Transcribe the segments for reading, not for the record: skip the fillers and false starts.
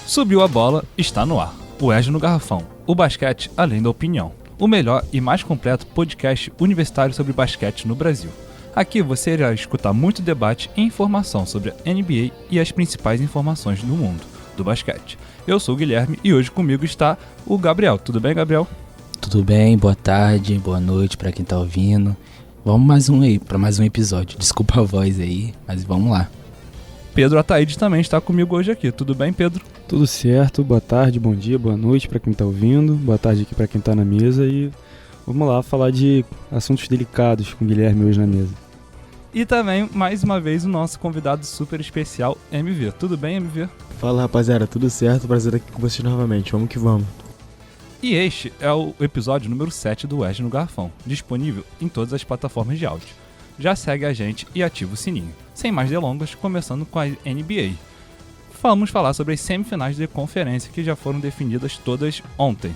Subiu a bola, está no ar. O ERJ no Garrafão. O basquete além da opinião. O melhor e mais completo podcast universitário sobre basquete no Brasil. Aqui você irá escutar muito debate e informação sobre a NBA e as principais informações do mundo do basquete. Eu sou o Guilherme e hoje comigo está o Gabriel. Tudo bem, Gabriel? Tudo bem, boa tarde, boa noite pra quem tá ouvindo. Vamos para mais um episódio. Desculpa a voz aí, mas vamos lá. Pedro Ataíde também está comigo hoje aqui. Tudo bem, Pedro? Tudo certo, boa tarde, bom dia, boa noite pra quem tá ouvindo, boa tarde aqui pra quem tá na mesa e vamos lá falar de assuntos delicados com o Guilherme hoje na mesa. E também, mais uma vez, o nosso convidado super especial, MV. Tudo bem, MV? Fala, rapaziada, tudo certo? Prazer estar aqui com vocês novamente, vamos que vamos. E este é o episódio número 7 do ERJ no Garrafão, disponível em todas as plataformas de áudio. Já segue a gente e ativa o sininho. Sem mais delongas, começando com a NBA. Vamos falar sobre as semifinais de conferência que já foram definidas todas ontem.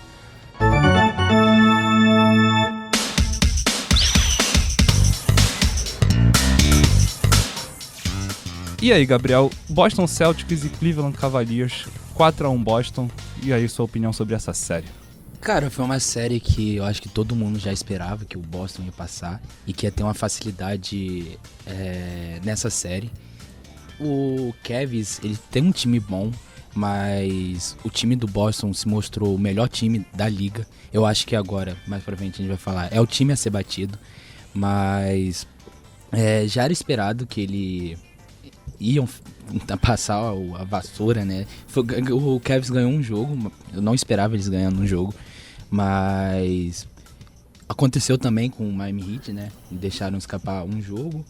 E aí, Gabriel, Boston Celtics e Cleveland Cavaliers, 4-1 Boston, e aí sua opinião sobre essa série? Cara, foi uma série que eu acho que todo mundo já esperava que o Boston ia passar e que ia ter uma facilidade nessa série. O Cavs, ele tem um time bom, mas o time do Boston se mostrou o melhor time da liga. Eu acho que agora, mais pra frente a gente vai falar, é o time a ser batido, mas já era esperado que ele iam passar a vassoura, né? O Cavs ganhou um jogo, eu não esperava eles ganhando um jogo, mas aconteceu também com o Miami Heat, né? Deixaram escapar um jogo,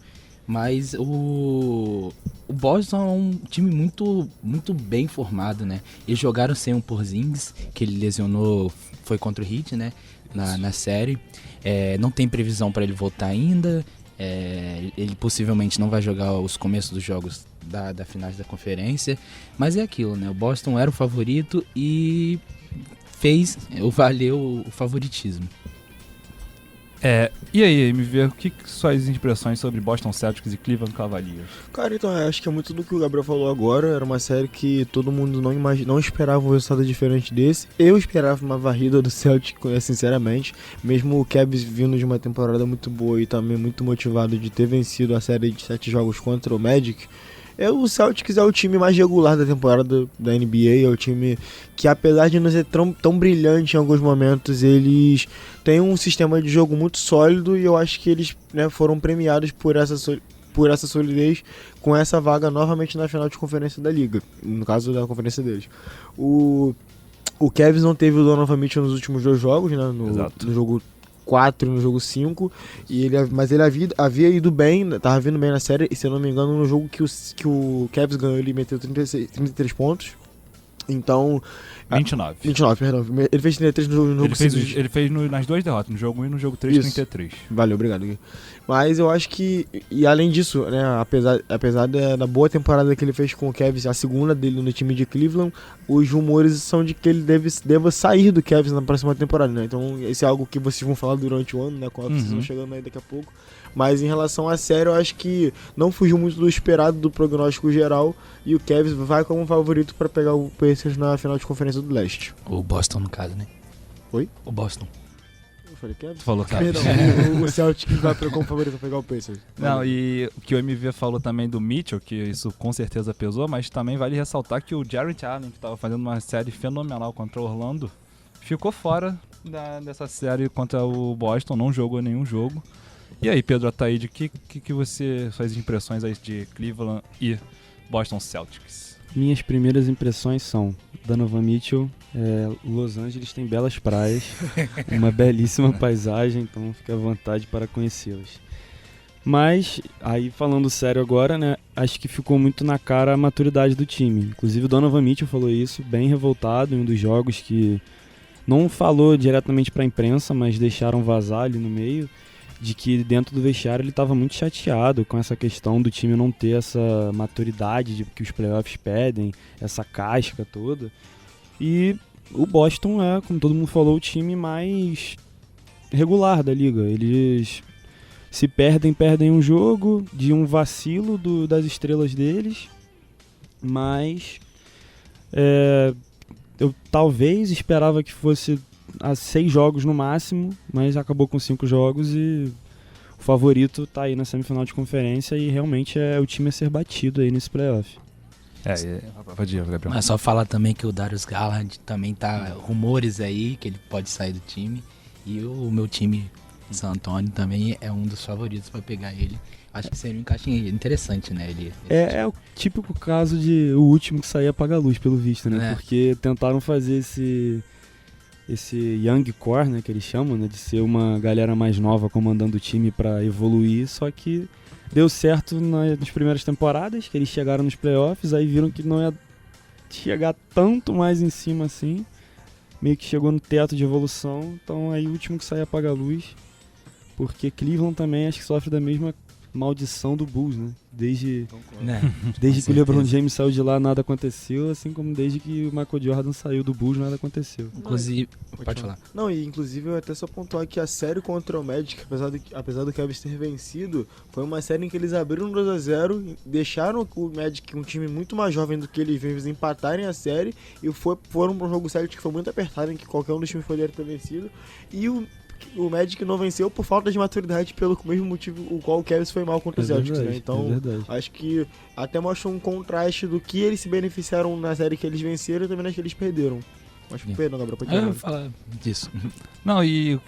mas o Boston é um time muito, muito bem formado, né? Eles jogaram sem o Porzingis, que ele lesionou, foi contra o Heat, né? Na série. Não tem previsão para ele voltar ainda. Ele possivelmente não vai jogar os começos dos jogos da finais da conferência, mas é aquilo, né? O Boston era o favorito e valeu o favoritismo. E aí, MV, o que suas impressões sobre Boston Celtics e Cleveland Cavaliers? Cara, então, acho que é muito do que o Gabriel falou agora. Era uma série que todo mundo não esperava um resultado diferente desse. Eu esperava uma varrida do Celtic, sinceramente. Mesmo o Cavs vindo de uma temporada muito boa e também muito motivado de ter vencido a série de 7 jogos contra o Magic, o Celtics é o time mais regular da temporada da NBA, é o time que, apesar de não ser tão brilhante em alguns momentos, eles têm um sistema de jogo muito sólido e eu acho que eles, né, foram premiados por essa solidez com essa vaga novamente na final de conferência da liga, no caso da conferência deles. O Cavs não teve o Donovan Mitchell nos últimos 2 jogos, né, no jogo 4 e no jogo 5, mas ele havia ido bem, tava vindo bem na série, e se eu não me engano, no jogo que o Cavs ganhou, ele meteu 33 pontos. Então... 29, perdão. Ele fez 33 no jogo 5. Ele fez nas 2 derrotas, no jogo 1 e no jogo 3, isso. 33. Valeu, obrigado. Mas eu acho que, e além disso, né, apesar da boa temporada que ele fez com o Cavs, a segunda dele no time de Cleveland, os rumores são de que ele deva sair do Cavs na próxima temporada, né? Então, esse é algo que vocês vão falar durante o ano, né? Com a decisão chegando aí daqui a pouco. Mas em relação à série, eu acho que não fugiu muito do esperado do prognóstico geral e o Cavs vai como favorito para pegar o Pacers na final de conferência do Leste. O Boston, no caso, né? Oi? O Boston. Eu falei Cavs? Tu falou Cavs. Perdão, o Celtics vai como favorito para pegar o Pacers. Não, e o que o MV falou também do Mitchell, que isso com certeza pesou, mas também vale ressaltar que o Jarrett Allen, que estava fazendo uma série fenomenal contra o Orlando, ficou fora dessa série contra o Boston, não jogou nenhum jogo. E aí, Pedro Ataíde, suas impressões aí de Cleveland e Boston Celtics? Minhas primeiras impressões são Donovan Mitchell, Los Angeles tem belas praias, uma belíssima paisagem, então fica à vontade para conhecê-las. Mas, aí falando sério agora, né, acho que ficou muito na cara a maturidade do time. Inclusive o Donovan Mitchell falou isso, bem revoltado em um dos jogos, que não falou diretamente para a imprensa, mas deixaram vazar ali no meio, de que dentro do vestiário ele estava muito chateado com essa questão do time não ter essa maturidade que os playoffs pedem, essa casca toda. E o Boston é, como todo mundo falou, o time mais regular da liga. Eles se perdem um jogo de um vacilo das estrelas deles, mas Eu talvez esperava que fosse a 6 jogos no máximo, mas acabou com 5 jogos e o favorito tá aí na semifinal de conferência e realmente é o time a ser batido aí nesse playoff. Pode ir, Gabriel. Mas só falar também que o Darius Garland também tá rumores aí que ele pode sair do time. E o meu time, San Antonio, também é um dos favoritos pra pegar ele. Acho que seria um encaixe interessante, né? É o típico caso de o último que sair apaga a luz, pelo visto, né? Porque tentaram fazer esse young core, né, que eles chamam, né, de ser uma galera mais nova comandando o time pra evoluir, só que deu certo nas primeiras temporadas, que eles chegaram nos playoffs, aí viram que não ia chegar tanto mais em cima assim, meio que chegou no teto de evolução, então aí o último que sai apaga a luz, porque Cleveland também acho que sofre da mesma maldição do Bulls, né? Desde que o LeBron James saiu de lá, nada aconteceu, assim como desde que o Michael Jordan saiu do Bulls, nada aconteceu. Inclusive, pode falar. Não, e inclusive eu até só pontuar que a série contra o Magic, apesar do Cavs ter vencido, foi uma série em que eles abriram 2-0, deixaram o Magic, um time muito mais jovem do que eles empatarem a série, e foram para um jogo sério que foi muito apertado, em que qualquer um dos times poderia ter vencido, e o Magic não venceu por falta de maturidade, pelo mesmo motivo o qual o Cavs foi mal contra os Celtics, né? Então, acho que até mostra um contraste do que eles se beneficiaram na série que eles venceram e também nas que eles perderam. Acho que perdão, Gabriel, pode eu falar disso. Não, e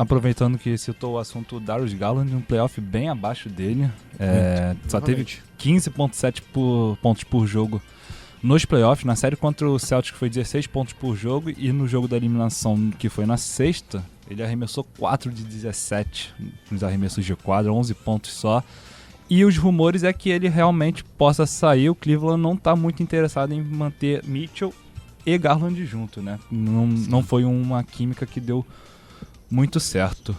aproveitando que citou o assunto Darius Garland, um playoff bem abaixo dele. Só teve 15,7 pontos por jogo nos playoffs. Na série contra o Celtic foi 16 pontos por jogo, e no jogo da eliminação, que foi na sexta, ele arremessou 4 de 17 nos arremessos de quadra, 11 pontos só. E os rumores é que ele realmente possa sair. O Cleveland não está muito interessado em manter Mitchell e Garland junto, né? Não foi uma química que deu muito certo.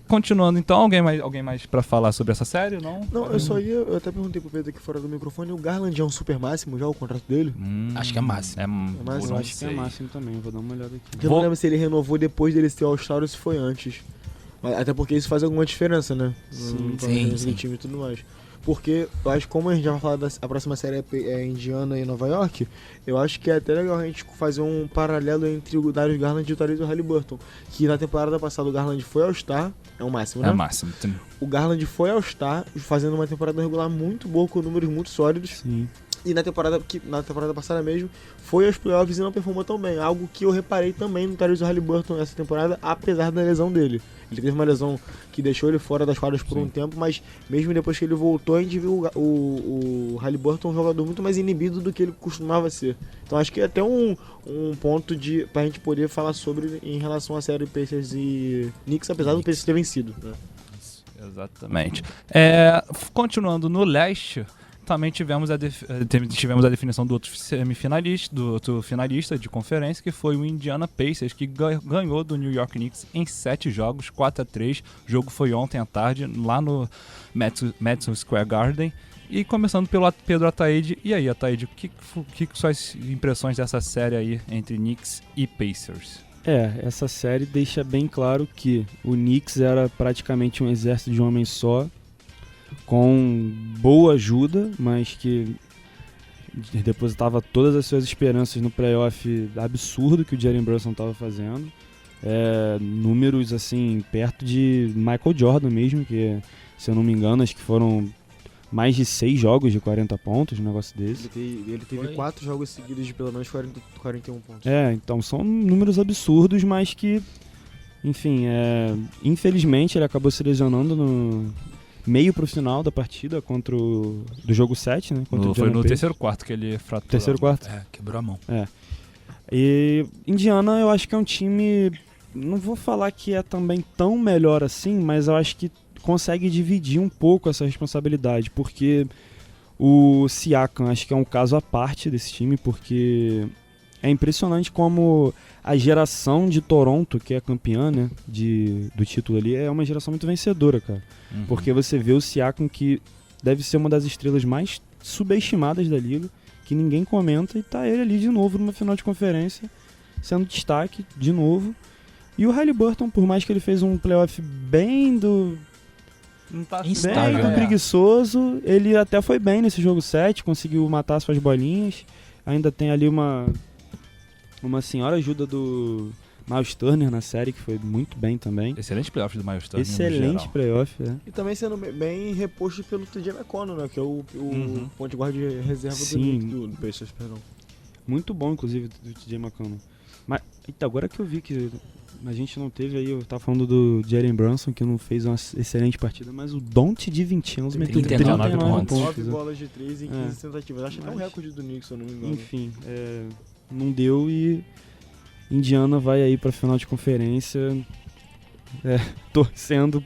Continuando então, alguém mais pra falar sobre essa série? Não, eu até perguntei pro Pedro aqui fora do microfone, o Garland é um super máximo já, o contrato dele? Acho que é máximo. Eu acho que é máximo também, vou dar uma olhada aqui. Eu não lembro se ele renovou depois dele ser All-Star ou se foi antes. Até porque isso faz alguma diferença, né? Sim. No time e tudo mais. Porque eu acho que, como a gente já vai falar a próxima série é Indiana e Nova York, eu acho que é até legal a gente fazer um paralelo entre o Darius Garland e o Tyrese Haliburton. Que na temporada passada o Garland foi All-Star, é o máximo, né? É o máximo. O Garland foi All-Star, fazendo uma temporada regular muito boa, com números muito sólidos. Sim. E na temporada passada mesmo, foi aos playoffs e não performou tão bem. Algo que eu reparei também no Tyrese Haliburton essa temporada, apesar da lesão dele. Ele teve uma lesão que deixou ele fora das quadras por um tempo, mas mesmo depois que ele voltou, a gente viu o Haliburton um jogador muito mais inibido do que ele costumava ser. Então acho que é até um ponto pra gente poder falar sobre em relação à série Pacers e Knicks, apesar do Pacers ter vencido, né? Exatamente. Continuando no leste, também tivemos a definição do outro finalista de conferência, que foi o Indiana Pacers, que ganhou do New York Knicks em 7 jogos, 4-3. O jogo foi ontem à tarde, lá no Madison Square Garden. E começando pelo Pedro Ataíde. E aí, Ataíde, o que são as impressões dessa série aí entre Knicks e Pacers? Essa série deixa bem claro que o Knicks era praticamente um exército de um homem só, com boa ajuda, mas que depositava todas as suas esperanças no playoff absurdo que o Jalen Brunson estava fazendo. Números assim, perto de Michael Jordan mesmo, que, se eu não me engano, acho que foram mais de 6 jogos de 40 pontos, um negócio desse. Ele teve 4 jogos seguidos de pelo menos 41 pontos. Então são números absurdos, mas que, enfim, infelizmente ele acabou se lesionando no meio pro final da partida do jogo 7, né? Foi no terceiro quarto que ele fraturou. Terceiro quarto? Quebrou a mão. E Indiana eu acho que é um time, não vou falar que é também tão melhor assim, mas eu acho que consegue dividir um pouco essa responsabilidade, porque o Siakam acho que é um caso à parte desse time, porque é impressionante como a geração de Toronto, que é campeã, né, do título ali, é uma geração muito vencedora, cara. Porque você vê o Siakam, que deve ser uma das estrelas mais subestimadas da liga, que ninguém comenta, e tá ele ali de novo numa final de conferência, sendo destaque de novo. E o Haliburton, por mais que ele fez um playoff bem Não tá Instável, Bem né? preguiçoso. Ele até foi bem nesse jogo 7, conseguiu matar suas bolinhas. Ainda tem ali uma senhora ajuda do Miles Turner na série, que foi muito bem também. Excelente playoff do Miles Turner. no Excelente geral. playoff, E também sendo bem reposto pelo TJ McConnell, né? Que é o Uhum. ponte guarda de reserva Sim. do Pacers, perdão. Muito bom, inclusive, do TJ McConnell. Mas eita, agora que eu vi que a gente não teve aí, eu tava falando do Jalen Brunson, que não fez uma excelente partida, mas o Don't de 20 anos meteu 39 39 pontos. 9 pontos. bolas de 3 em 15 tentativas. Acho que é um Mas- recorde do Knicks, se eu não me engano. Enfim, não deu e Indiana vai aí pra final de conferência torcendo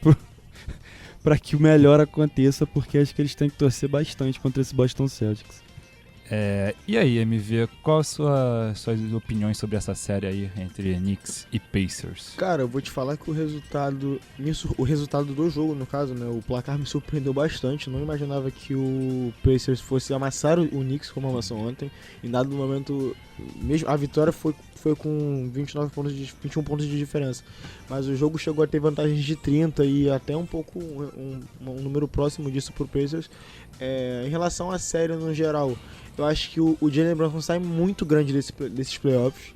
pra que o melhor aconteça, porque acho que eles têm que torcer bastante contra esse Boston Celtics. E aí, MV, quais suas opiniões sobre essa série aí entre Knicks e Pacers? Cara, eu vou te falar que o resultado do jogo, no caso, né, o placar me surpreendeu bastante. Não imaginava que o Pacers fosse amassar o Knicks como amassou ontem. Em dado momento, mesmo a vitória foi com 21 pontos de diferença. Mas o jogo chegou a ter vantagens de 30 e até um pouco um número próximo disso pro Pacers. Em relação à série no geral, eu acho que o Jalen Brunson sai muito grande desses playoffs.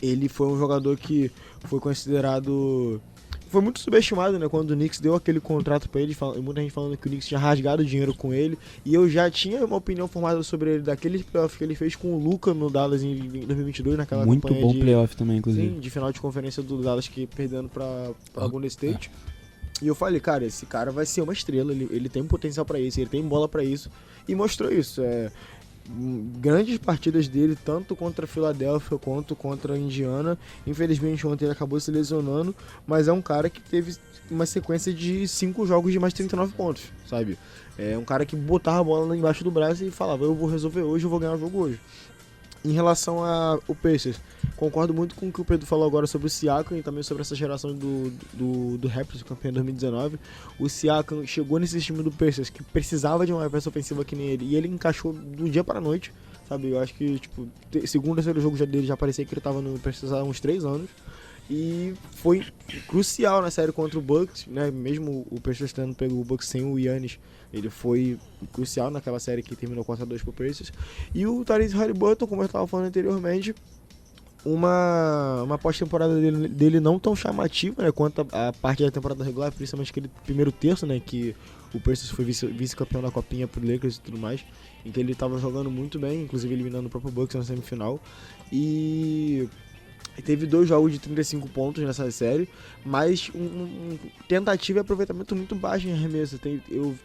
Ele foi um jogador que foi considerado... Foi muito subestimado, né? Quando o Knicks deu aquele contrato pra ele, muita gente falando que o Knicks tinha rasgado dinheiro com ele. E eu já tinha uma opinião formada sobre ele daquele playoff que ele fez com o Luka no Dallas em 2022, naquela Muito campanha bom de, playoff também, inclusive. sim, de final de conferência do Dallas, que perdendo pra Golden State. E eu falei, cara, esse cara vai ser uma estrela, ele tem potencial pra isso, ele tem bola pra isso. E mostrou isso. Grandes partidas dele, tanto contra a Filadélfia quanto contra a Indiana. Infelizmente ontem ele acabou se lesionando, mas é um cara que teve uma sequência de 5 jogos de mais de 39 pontos, sabe? É um cara que botava a bola lá embaixo do braço e falava, eu vou resolver hoje, eu vou ganhar o jogo hoje. Em relação ao Pacers, concordo muito com o que o Pedro falou agora sobre o Siakam e também sobre essa geração do Raptors, campeão em 2019. O Siakam chegou nesse time do Pacers que precisava de uma peça ofensiva que nem ele, e ele encaixou do dia para a noite, sabe? Eu acho que, tipo, segundo ou terceiro jogo dele já parecia que ele estava no Pacers há uns 3 anos. E foi crucial na série contra o Bucks, né? Mesmo o Pacers tendo pego o Bucks sem o Giannis, ele foi crucial naquela série que terminou 4-2 pro Pacers. E o Tyrese Haliburton, como eu estava falando anteriormente, uma pós-temporada dele não tão chamativa, né, quanto a parte da temporada regular, principalmente aquele primeiro terço, né, que o Pacers foi vice-campeão da Copinha pro Lakers e tudo mais, em que ele estava jogando muito bem, inclusive eliminando o próprio Bucks na semifinal. E teve 2 jogos de 35 pontos nessa série, mas tentativa e aproveitamento muito baixo em arremesso.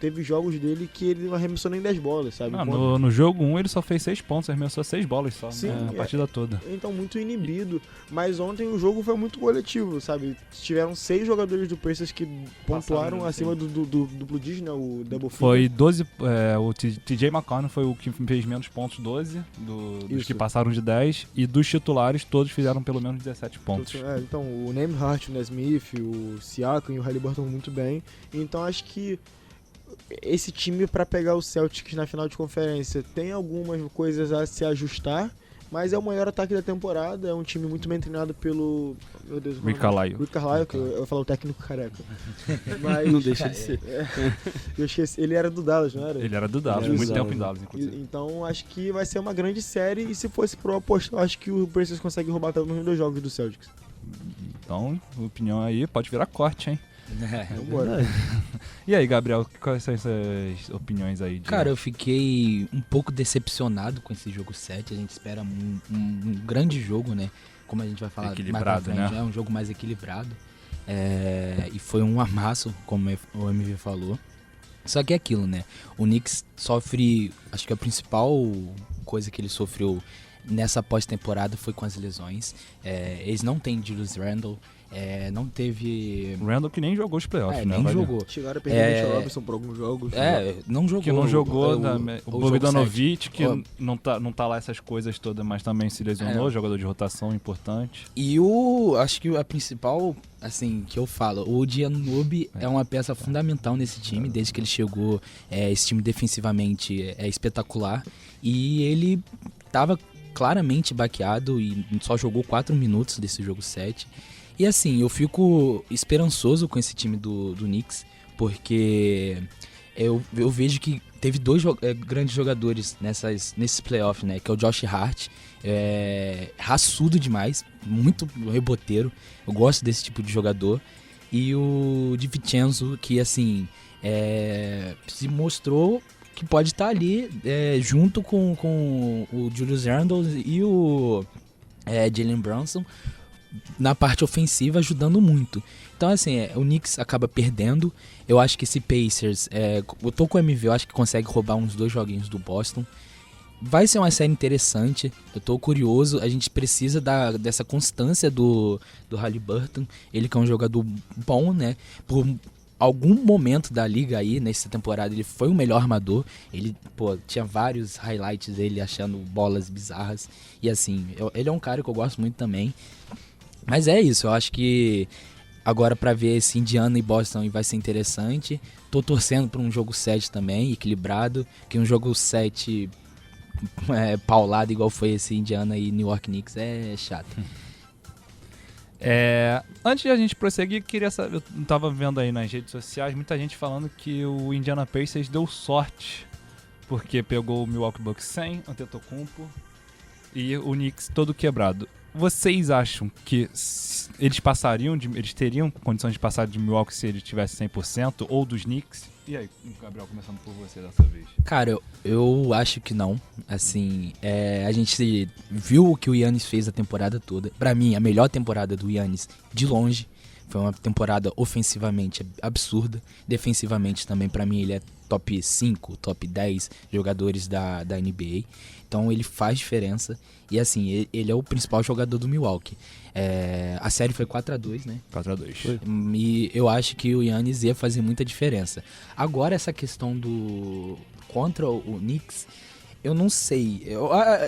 Teve jogos dele que ele não arremessou nem 10 bolas, sabe? No jogo 1 ele só fez 6 pontos, arremessou 6 bolas só, Sim, a partida toda. Então, muito inibido. Mas ontem o jogo foi muito coletivo, sabe? Tiveram 6 jogadores do Pacers que pontuaram Passaram, acima do duplo dígito, né? O double Foi 12, o TJ McConnell foi o que fez menos pontos, 12, dos Isso. que passaram de 10, e dos titulares todos fizeram pelo menos 17 pontos. Então, o Nembhard, o Nesmith, o Siakam e o Haliburton muito bem. Então, acho que esse time, para pegar o Celtics na final de conferência, tem algumas coisas a se ajustar, mas é o maior ataque da temporada. É um time muito bem treinado pelo... Meu Deus, Rick Carlisle. Rick Carlisle, que eu falo o técnico careca. Mas, Não deixa de ser. eu esqueci, ele era do Dallas, não era? Ele era do Dallas, Ele era muito do tempo Dallas. em Dallas, inclusive. Então acho que vai ser uma grande série, e se fosse pro apostar, eu acho que o Pacers consegue roubar pelo menos 2 jogos do Celtics. Então, opinião aí, pode virar corte, hein? Vambora. E aí, Gabriel, quais são essas opiniões aí? Cara, eu fiquei um pouco decepcionado com esse jogo 7. A gente espera um grande jogo, né? Como a gente vai falar mais pra Equilibrado, frente, né? é um jogo mais equilibrado. E foi um amasso, como o MV falou. Só que é aquilo, né? O Knicks sofre... Acho que a principal coisa que ele sofreu nessa pós-temporada foi com as lesões. Eles não têm Julius Randle. Não teve... O Randall que nem jogou os playoffs, né? nem Vai ver. jogou. Chegaram a perder o Mitchell Robinson por alguns jogos. Não jogou. Que não jogou, o jogo Bogdanovic, 7. que não tá lá essas coisas todas, mas também se lesionou, jogador de rotação importante. E acho que a principal, assim, que eu falo, o Giannubi é uma peça fundamental nesse time, desde que ele chegou. Esse time defensivamente é espetacular, e ele tava claramente baqueado e só jogou 4 minutos desse jogo 7. E assim, eu fico esperançoso com esse time do Knicks, porque eu vejo que teve dois grandes jogadores nesses playoffs, né? Que é o Josh Hart, raçudo demais, muito reboteiro. Eu gosto desse tipo de jogador. E o DiVincenzo, que assim, se mostrou que pode estar ali junto com o Julius Randle e o Jalen Brunson na parte ofensiva, ajudando muito. Então assim, o Knicks acaba perdendo. Eu acho que esse Pacers, eu tô com o MV, eu acho que consegue roubar uns 2 joguinhos do Boston. Vai ser uma série interessante, eu tô curioso, a gente precisa dessa constância do Haliburton, ele que é um jogador bom, né? Por algum momento da liga aí, nessa temporada, ele foi o melhor armador, ele, tinha vários highlights dele achando bolas bizarras, e assim, ele é um cara que eu gosto muito também. Mas é isso, eu acho que agora pra ver esse Indiana e Boston vai ser interessante. Tô torcendo pra um jogo 7 também, equilibrado, que um jogo 7 paulado igual foi esse Indiana e New York Knicks é chato. Antes de a gente prosseguir, queria saber, eu tava vendo aí nas redes sociais muita gente falando que o Indiana Pacers deu sorte porque pegou o Milwaukee Bucks sem Antetokounmpo e o Knicks todo quebrado. Vocês acham que eles teriam condições de passar de Milwaukee se ele tivesse 100% ou dos Knicks? E aí, Gabriel, começando por você dessa vez. Cara, eu acho que não. Assim, a gente viu o que o Giannis fez a temporada toda. Pra mim, a melhor temporada do Giannis, de longe. Foi uma temporada ofensivamente absurda. Defensivamente também, pra mim, ele é top 5, top 10 jogadores da NBA. Então ele faz diferença. E assim, ele é o principal jogador do Milwaukee. A série foi 4-2, né? 4-2. E eu acho que o Giannis ia fazer muita diferença. Agora, essa questão contra o Knicks, eu não sei.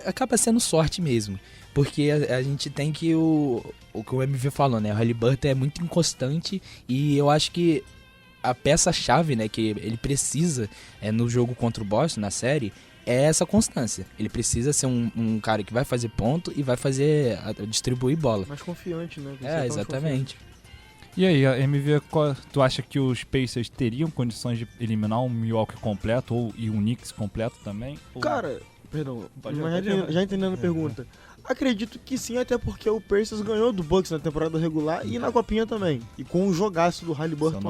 Acaba sendo sorte mesmo. Porque a gente tem que o que o MV falou, né? O Haliburton é muito inconstante e eu acho que a peça-chave, né, que ele precisa no jogo contra o Boston, na série, é essa constância. Ele precisa ser um cara que vai fazer ponto e vai distribuir bola. Mais confiante, né? Exatamente. E aí, a MV, tu acha que os Pacers teriam condições de eliminar um Milwaukee completo e um Knicks completo também? Cara, perdão, Pode já entendendo a pergunta. Acredito que sim, até porque o Pacers ganhou do Bucks na temporada regular e na Copinha também. E com o jogaço do Haliburton.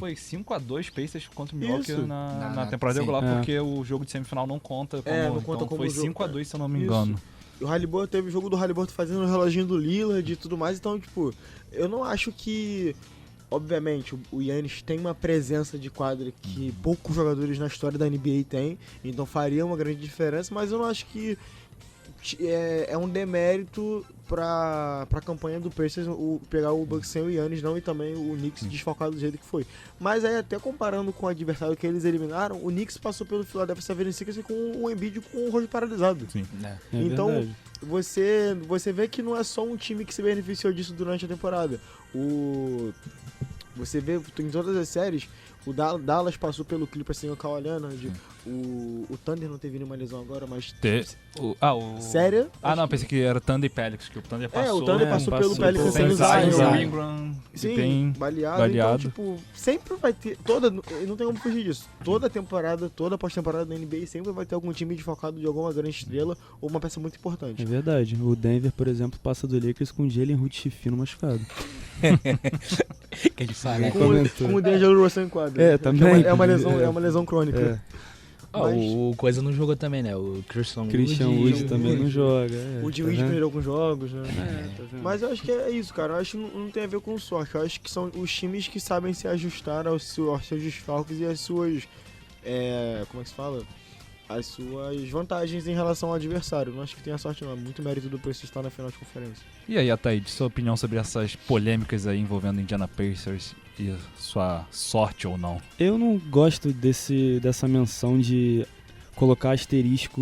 Foi 5-2 Pacers contra o Milwaukee na temporada sim. regular, porque o jogo de semifinal não conta como... não conta como foi jogo. 5-2, se eu não me engano. E o Haliburton teve o jogo do Haliburton fazendo o reloginho do Lillard e tudo mais, então, tipo, eu não acho que... Obviamente, o Giannis tem uma presença de quadra que poucos jogadores na história da NBA têm, então faria uma grande diferença, mas eu não acho que é um demérito pra campanha do Pacers pegar o Bucks sem o Giannis, não, e também o Knicks desfalcado do jeito que foi. Mas aí, até comparando com o adversário que eles eliminaram, o Knicks passou pelo Philadelphia 76ers com o Embiid com o rosto paralisado. Sim. Então, você vê que não é só um time que se beneficiou disso durante a temporada. Você vê em todas as séries, o Dallas passou pelo Clippers sem o Kawhi Leonard, o Thunder não teve nenhuma lesão agora, mas... Sério? Não, que... pensei que era Thunder e Pelicans, que o Thunder passou... o Thunder passou pelo Pelicans sem o Zion. Ingram. Sim, baleado. Então, tipo, sempre vai ter... Não tem como fugir disso. Toda temporada, toda pós-temporada da NBA sempre vai ter algum time desfocado de alguma grande estrela ou uma peça muito importante. É verdade. O Denver, por exemplo, passa do Lakers com o Jalen Hood-Schifino machucado. Que ele fala, com o D'Angelo Russell em quadra. Também. É uma lesão crônica. O Coisa não jogou também, né? O Christian Wood também não joga. O Jimmy perdeu alguns jogos, né? Tá vendo? Mas eu acho que é isso, cara. Eu acho que não tem a ver com sorte. Eu acho que são os times que sabem se ajustar aos seus desfalques e às suas... como é que se fala? As suas vantagens em relação ao adversário. Não acho que tenha sorte, não. É muito mérito do Pacers estar na final de conferência. E aí, Ataíde, sua opinião sobre essas polêmicas aí envolvendo Indiana Pacers e sua sorte ou não? Eu não gosto dessa menção de colocar asterisco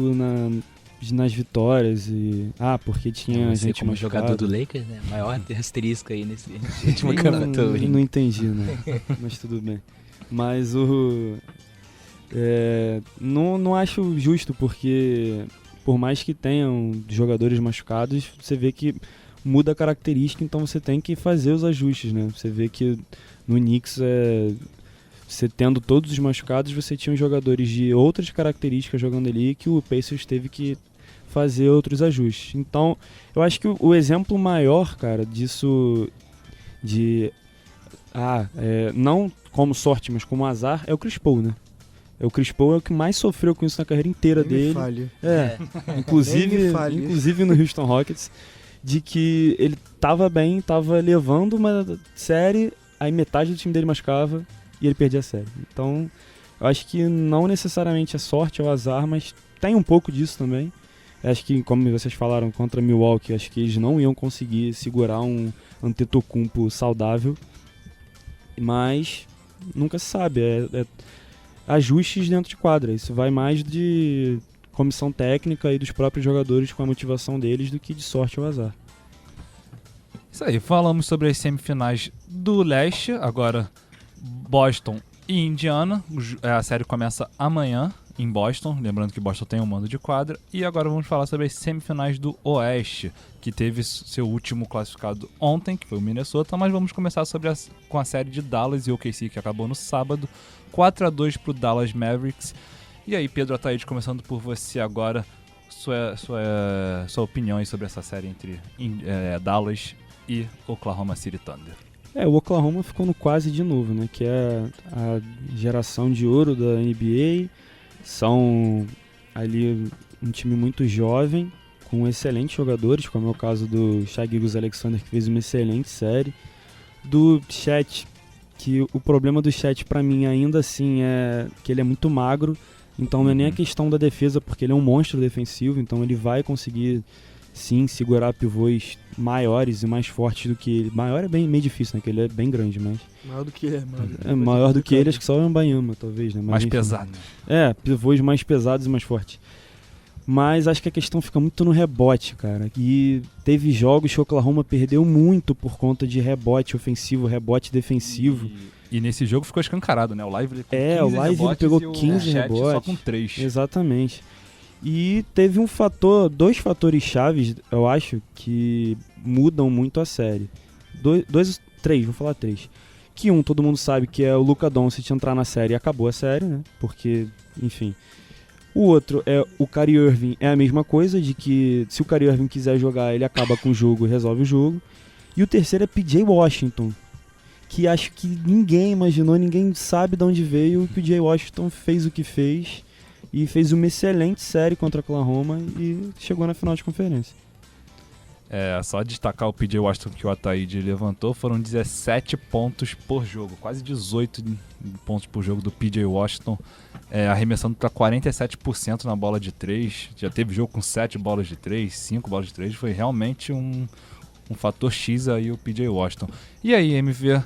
nas vitórias e... porque tinha gente como machucado. Jogador do Lakers, né? Maior asterisco aí nesse último campeonato. Não entendi, né? Mas tudo bem. Mas não acho justo, porque por mais que tenham jogadores machucados, você vê que muda a característica, então você tem que fazer os ajustes, né? Você vê que no Knicks você tendo todos os machucados, você tinha os jogadores de outras características jogando ali que o Pacers teve que fazer outros ajustes. Então, eu acho que o exemplo maior, cara, disso não como sorte, mas como azar, é o Chris Paul, né? O Chris Paul é o que mais sofreu com isso na carreira inteira dele. Falha. Inclusive no Houston Rockets, de que ele tava bem, tava levando uma série, aí metade do time dele machucava e ele perdia a série. Então, eu acho que não necessariamente é sorte, é o azar, mas tem um pouco disso também. Eu acho que, como vocês falaram, contra Milwaukee, acho que eles não iam conseguir segurar um Antetokounmpo saudável, mas nunca se sabe, é ajustes dentro de quadra. Isso vai mais de comissão técnica e dos próprios jogadores com a motivação deles do que de sorte ou azar. Isso aí, falamos sobre as semifinais do leste, agora Boston e Indiana. A série começa amanhã em Boston, lembrando que Boston tem um mando de quadra. E agora vamos falar sobre as semifinais do oeste, que teve seu último classificado ontem, que foi o Minnesota, mas vamos começar com a série de Dallas e OKC, que acabou no sábado, 4-2 pro Dallas Mavericks. E aí, Pedro Ataíde, começando por você agora, sua opinião aí sobre essa série entre Dallas e Oklahoma City Thunder. O Oklahoma ficou no quase de novo, né? Que é a geração de ouro da NBA. São ali um time muito jovem, com excelentes jogadores, como é o caso do Shai Gilgeous-Alexander, que fez uma excelente série. Do Chet, que o problema do Chet pra mim ainda assim é que ele é muito magro, então não é nem a questão da defesa, porque ele é um monstro defensivo, então ele vai conseguir sim segurar pivôs maiores e mais fortes do que ele. Maior é meio difícil, né? Que ele é bem grande, mas... Maior do que ele, maior do que ele, acho que só o Wembanyama, talvez, né? Mas, mais enfim, pesado. Pivôs mais pesados e mais fortes. Mas acho que a questão fica muito no rebote, cara. E teve jogos que o Oklahoma perdeu muito por conta de rebote ofensivo, rebote defensivo. E nesse jogo ficou escancarado, né? O Lively com 15 o Lively rebotes pegou e o 15 Chet rebotes. só com 3. Exatamente. E teve dois fatores chaves, eu acho, que mudam muito a série. Três, vou falar três. Que todo mundo sabe que é o Luka Doncic entrar na série e acabou a série, né? Porque, enfim. O outro é o Kyrie Irving, é a mesma coisa, de que se o Kyrie Irving quiser jogar, ele acaba com o jogo e resolve o jogo. E o terceiro é PJ Washington, que acho que ninguém imaginou, ninguém sabe de onde veio. O PJ Washington fez o que fez e fez uma excelente série contra Oklahoma e chegou na final de conferência. Só destacar o PJ Washington que o Ataíde levantou, foram 17 pontos por jogo, quase 18 pontos por jogo do PJ Washington, arremessando para 47% na bola de 3, já teve jogo com 7 bolas de 3, 5 bolas de 3, foi realmente um fator X aí o PJ Washington. E aí, MV,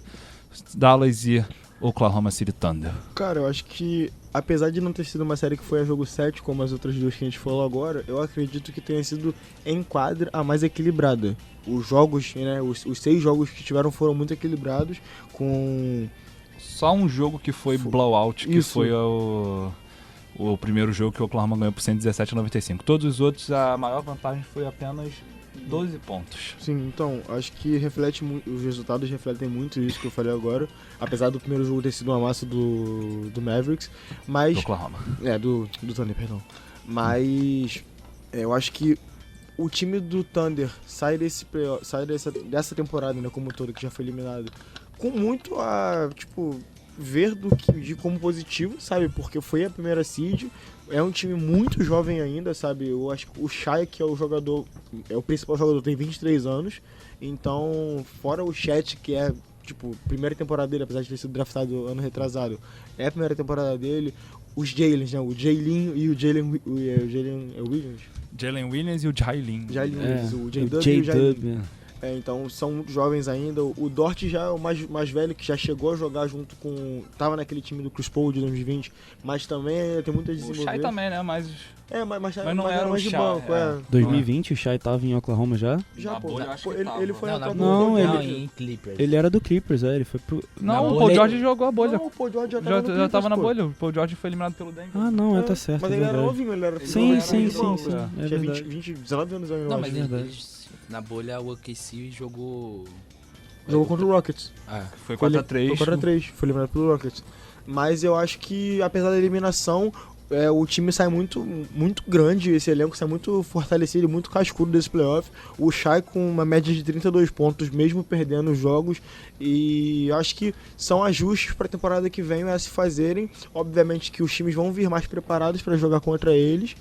Dallas e Oklahoma City Thunder? Cara, eu acho que, apesar de não ter sido uma série que foi a jogo 7, como as outras duas que a gente falou agora, eu acredito que tenha sido em quadra a mais equilibrada. Os jogos, né, os 6 jogos que tiveram foram muito equilibrados, com... Só um jogo que foi blowout, que foi o primeiro jogo que o Oklahoma ganhou por 117-95. Todos os outros, a maior vantagem foi apenas 12 pontos. Sim, então, acho que os resultados refletem muito isso que eu falei agora, apesar do primeiro jogo ter sido uma massa do Mavericks, mas... Do Oklahoma. Do Thunder, perdão. Mas eu acho que o time do Thunder sai dessa temporada, né, como todo, que já foi eliminado, com muito a, ver de como positivo, sabe? Porque foi a primeira seed, é um time muito jovem ainda, sabe? Eu acho que o Shai, que é o principal jogador, tem 23 anos, então, fora o Chet, que é, primeira temporada dele, apesar de ter sido draftado ano retrasado, é a primeira temporada dele, os Jaylens, né? O Jaylin e o Jalen Williams. Jalen Williams e o Jaylin. O J-Dub e o Jaylin. Então são muito jovens ainda. O Dort já é o mais velho, que já chegou a jogar junto com... Tava naquele time do Chris Paul de 2020, mas também tem muito a desenvolver. O Shai também, né? Mas não era mais o de Shai, banco. 2020 o Shai tava em Oklahoma já? Já, pô. bolha, acho que Ele foi em Clippers. Ele era do Clippers, ele foi pro... Não, o Paul George jogou a bolha. Não, o Paul George já tava na bolha. O Paul George foi eliminado pelo Denver. Ah, não, tá certo. Mas ele era novinho, ele era... Sim. É verdade. 19 anos ainda. Não, mas na bolha o OKC jogou contra o Rockets. Foi 4-3. Foi 4-3, foi eliminado pelo Rockets. mas eu acho que, apesar da eliminação, o time sai muito, muito grande, esse elenco sai muito fortalecido, muito cascudo desse playoff. O Shai com uma média de 32 pontos, mesmo perdendo os jogos, e acho que são ajustes para a temporada que vem a se fazerem. Obviamente que os times vão vir mais preparados para jogar contra eles,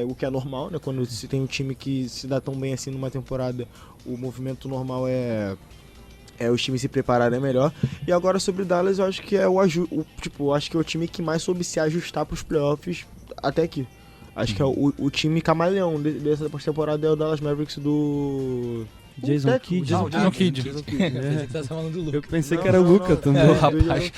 o que é normal, né? Quando se tem um time que se dá tão bem assim numa temporada, o movimento normal os times se prepararem melhor. E agora sobre o Dallas, eu acho que acho que é o time que mais soube se ajustar para os playoffs até aqui. Acho que é o time camaleão dessa temporada é o Dallas Mavericks do Jason Kidd. Jason Kidd. Pensei que você tava falando do Luka. Eu pensei que era o Luka também. O rapaz.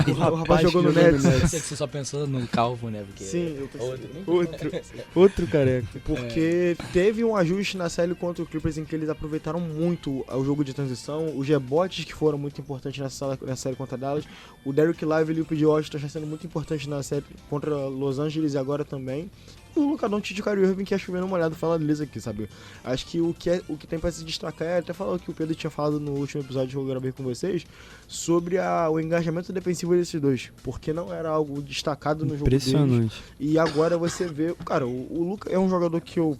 O rapaz jogou no Nets. Pensei que você só pensou no Calvo, né? Porque Sim, eu pensei. Outro careca. Porque teve um ajuste na série contra o Clippers em que eles aproveitaram muito o jogo de transição, os rebotes que foram muito importantes nessa série contra Dallas, o Derrick Lively e o P.J. Washington estão sendo muito importantes na série contra Los Angeles e agora também. E o Luka Doncic e o Kyrie Irving, que acho que vendo uma olhada falando deles aqui, sabe? Acho que o que tem pra se destacar até falar o que o Pedro tinha falado no último episódio que eu gravei com vocês, sobre o engajamento defensivo desses dois, porque não era algo destacado no jogo deles. Impressionante. E agora você vê, cara, o Luka é um jogador que eu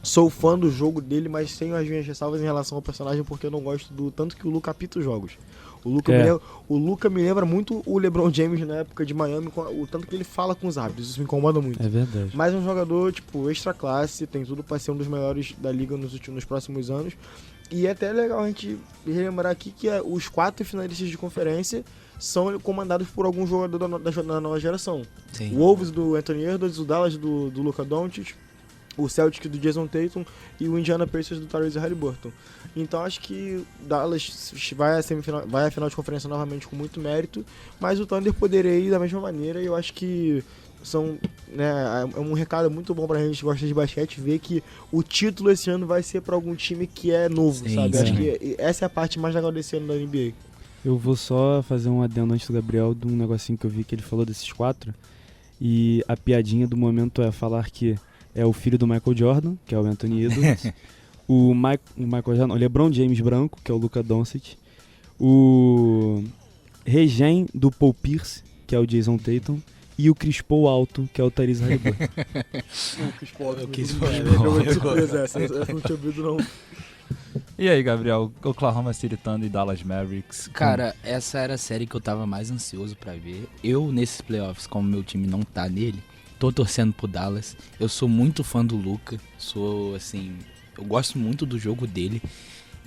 sou fã do jogo dele, mas tenho as minhas ressalvas em relação ao personagem, porque eu não gosto do tanto que o Luka apita os jogos. O Luka me lembra muito o LeBron James na época de Miami, o tanto que ele fala com os árbitros, isso me incomoda muito. É verdade. Mas é um jogador, extra classe, tem tudo pra ser um dos melhores da liga nos próximos anos. E é até legal a gente relembrar aqui que os 4 finalistas de conferência são comandados por algum jogador da nova geração. Sim. O Wolves do Anthony Edwards, o Dallas do Luka Doncic, o Celtic do Jason Tatum e o Indiana Pacers do Tyrese Haliburton. Então acho que Dallas vai à final de conferência novamente com muito mérito, mas o Thunder poderia ir da mesma maneira, e eu acho que é um recado muito bom pra gente que gosta de basquete, ver que o título esse ano vai ser pra algum time que é novo, sim, sabe? sim. Acho que essa é a parte mais legal desse ano da NBA. Eu vou só fazer um adendo antes do Gabriel de um negocinho que eu vi que ele falou desses 4. E a piadinha do momento é falar que é o filho do Michael Jordan, que é o Anthony Edwards. o Michael Jordan, o LeBron James branco, que é o Luka Doncic. O regen do Paul Pierce, que é o Jason Tatum. E o Chris Paul alto, que é o Tyrese Haliburton. O Chris Paul. Essa não tinha ouvido, não. E aí, Gabriel, Oklahoma City Thunder e Dallas Mavericks? Cara, essa era a série que eu tava mais ansioso pra ver. Eu, nesses playoffs, como meu time não tá nele, tô torcendo pro Dallas. Eu sou muito fã do Luka. Eu gosto muito do jogo dele.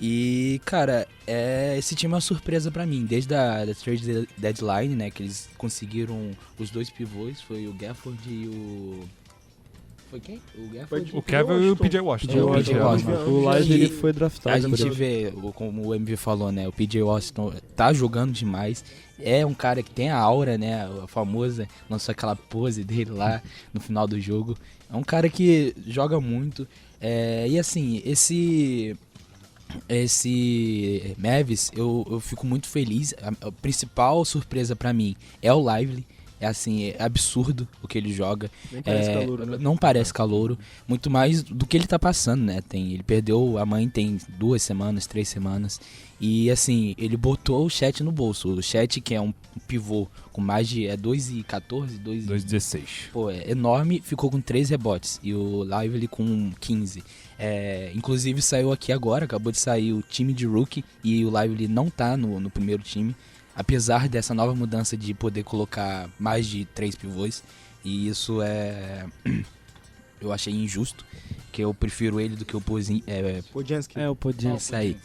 E, cara, esse time é uma surpresa pra mim. Desde a trade deadline, né, que eles conseguiram os 2 pivôs. Foi o Gafford e o... Foi quem? O Gafford? O Kevin e o P.J. Washington. O P.J. Washington. O Lively ele foi draftado. A gente vê, como o MV falou, né? O P.J. Washington tá jogando demais. É um cara que tem a aura, né? A famosa, lançou aquela pose dele lá no final do jogo. É um cara que joga muito. E assim, esse Mavis, eu fico muito feliz. A principal surpresa pra mim é o Lively. É absurdo o que ele joga. Nem parece calouro, né? Não parece calouro. Muito mais do que ele tá passando, né? Ele perdeu a mãe tem 2 semanas, 3 semanas. E assim, ele botou o Chet no bolso. O Chet, que é um pivô com mais de 2,14, 2,16. Pô, é enorme, ficou com 3 rebotes. E o Lively com 15. Inclusive saiu aqui agora, acabou de sair o time de rookie. E o Lively não tá no primeiro time. Apesar dessa nova mudança de poder colocar mais de 3 pivôs. E isso eu achei injusto. Que eu prefiro ele do que o Podjanski. O Podjanski. Isso aí.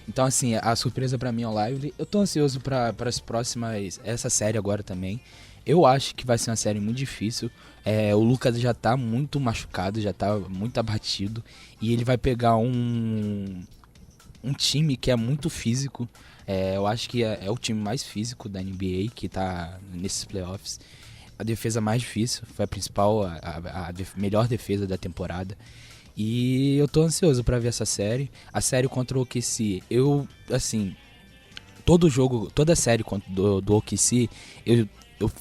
Então, assim, a surpresa pra mim é o Lively. Eu tô ansioso pra as próximas... Essa série agora também. Eu acho que vai ser uma série muito difícil. O Lucas já tá muito machucado, já tá muito abatido. E ele vai pegar um time que é muito físico. Eu acho que é o time mais físico da NBA que tá nesses playoffs. A defesa mais difícil, foi a principal, a melhor defesa da temporada. E eu tô ansioso pra ver essa série. A série contra o OKC, toda a série do OKC, eu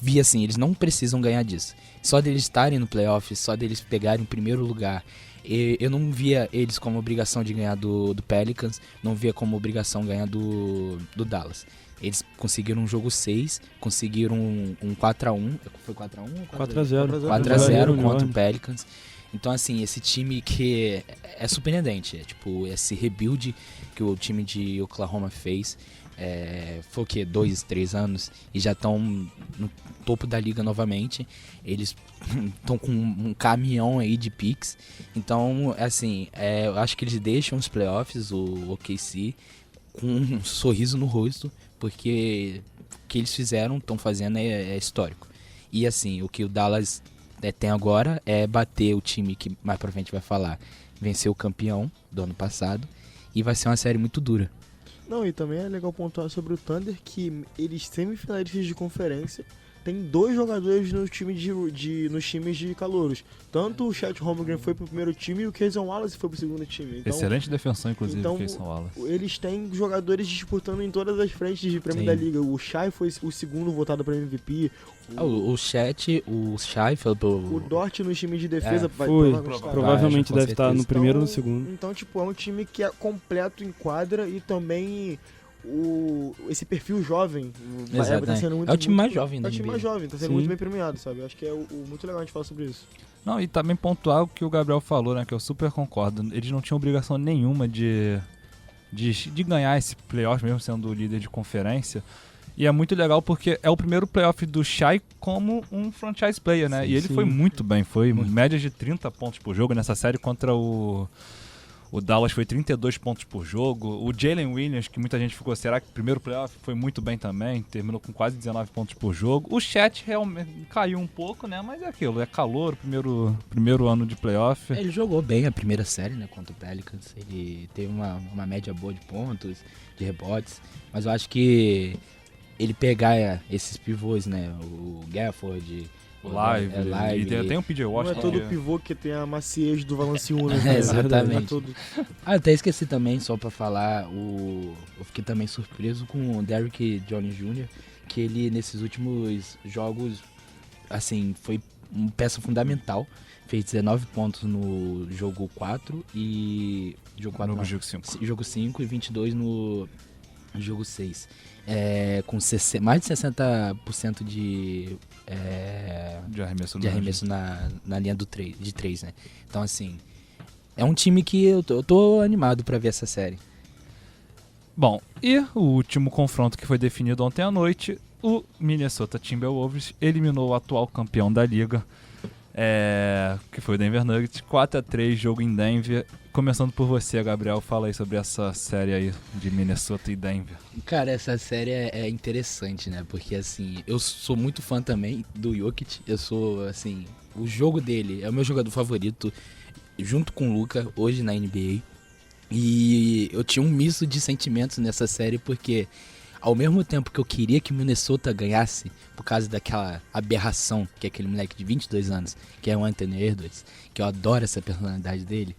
vi assim, eles não precisam ganhar disso. Só deles estarem no playoff, só deles pegarem o primeiro lugar eu não via eles como obrigação de ganhar do Pelicans, não via como obrigação ganhar do Dallas. Eles conseguiram um jogo 6, conseguiram um 4x1. Foi 4x1 ou 4x0. 4x0 contra o Pelicans. Então, assim, esse time que é surpreendente. Tipo, esse rebuild que o time de Oklahoma fez. Foi o quê? 2, 3 anos e já estão no topo da liga novamente. Eles estão com um caminhão aí de picks. Então, assim, eu acho que eles deixam os playoffs, o OKC, com um sorriso no rosto, porque o que eles fizeram, estão fazendo é histórico. E assim, o que o Dallas tem agora é bater o time que mais pra frente vai falar, vencer o campeão do ano passado, e vai ser uma série muito dura. Não, e também é legal pontuar sobre o Thunder que eles semifinalistas de conferência tem 2 jogadores no time nos times de calouros. Tanto o Chet Holmgren foi pro primeiro time e o Cason Wallace foi pro segundo time. Então, excelente defensão, inclusive, então, o Cason Wallace. Eles têm jogadores disputando em todas as frentes de prêmio da liga. O Shai foi o segundo votado para MVP. O Shai foi o Dort no time de defesa provavelmente deve estar no primeiro ou no segundo. Então, tipo, é um time que é completo em quadra e também esse perfil jovem tá sendo muito, é o time mais jovem da NBA. É o time mais jovem, tá sendo muito bem premiado, sabe? Eu acho que é muito legal a gente falar sobre isso. Não, e também pontuar o que o Gabriel falou, né, que eu super concordo. Eles não tinham obrigação nenhuma de ganhar esse playoff, mesmo sendo o líder de conferência. E é muito legal porque é o primeiro playoff do Shai como um franchise player, né? Sim, e ele foi muito bem, foi média de 30 pontos por jogo nessa série contra o Dallas foi 32 pontos por jogo. O Jalen Williams, que muita gente ficou, será que o primeiro playoff foi muito bem também, terminou com quase 19 pontos por jogo. O Chet realmente caiu um pouco, né? Mas é aquilo, é calor, primeiro ano de playoff. Ele jogou bem a primeira série, né, contra o Pelicans. Ele teve uma média boa de pontos, de rebotes. Mas eu acho que ele pegar esses pivôs, né, o Gafford, Live. E tem um PJ Washington. Não é todo pivô que tem a maciez do Valanciunas. Exatamente. Até esqueci também, só pra falar, eu fiquei também surpreso com o Derrick Jones Jr., que ele, nesses últimos jogos, assim, foi uma peça fundamental. Fez 19 pontos no jogo 4 e... Jogo 5. Jogo 5 e 22 no jogo 6. Com mais de 60% de arremesso na linha de 3, né? Então, assim, é um time que eu tô animado pra ver essa série. Bom, e o último confronto que foi definido ontem à noite, o Minnesota Timberwolves eliminou o atual campeão da liga, que foi o Denver Nuggets, 4-3, jogo em Denver. Começando por você, Gabriel, fala aí sobre essa série aí de Minnesota e Denver. Cara, essa série é interessante, né? Porque, assim, eu sou muito fã também do Jokic. Eu sou, assim, o jogo dele é o meu jogador favorito, junto com o Luka, hoje na NBA. E eu tinha um misto de sentimentos nessa série, porque ao mesmo tempo que eu queria que o Minnesota ganhasse, por causa daquela aberração, que é aquele moleque de 22 anos, que é o Anthony Edwards, que eu adoro essa personalidade dele,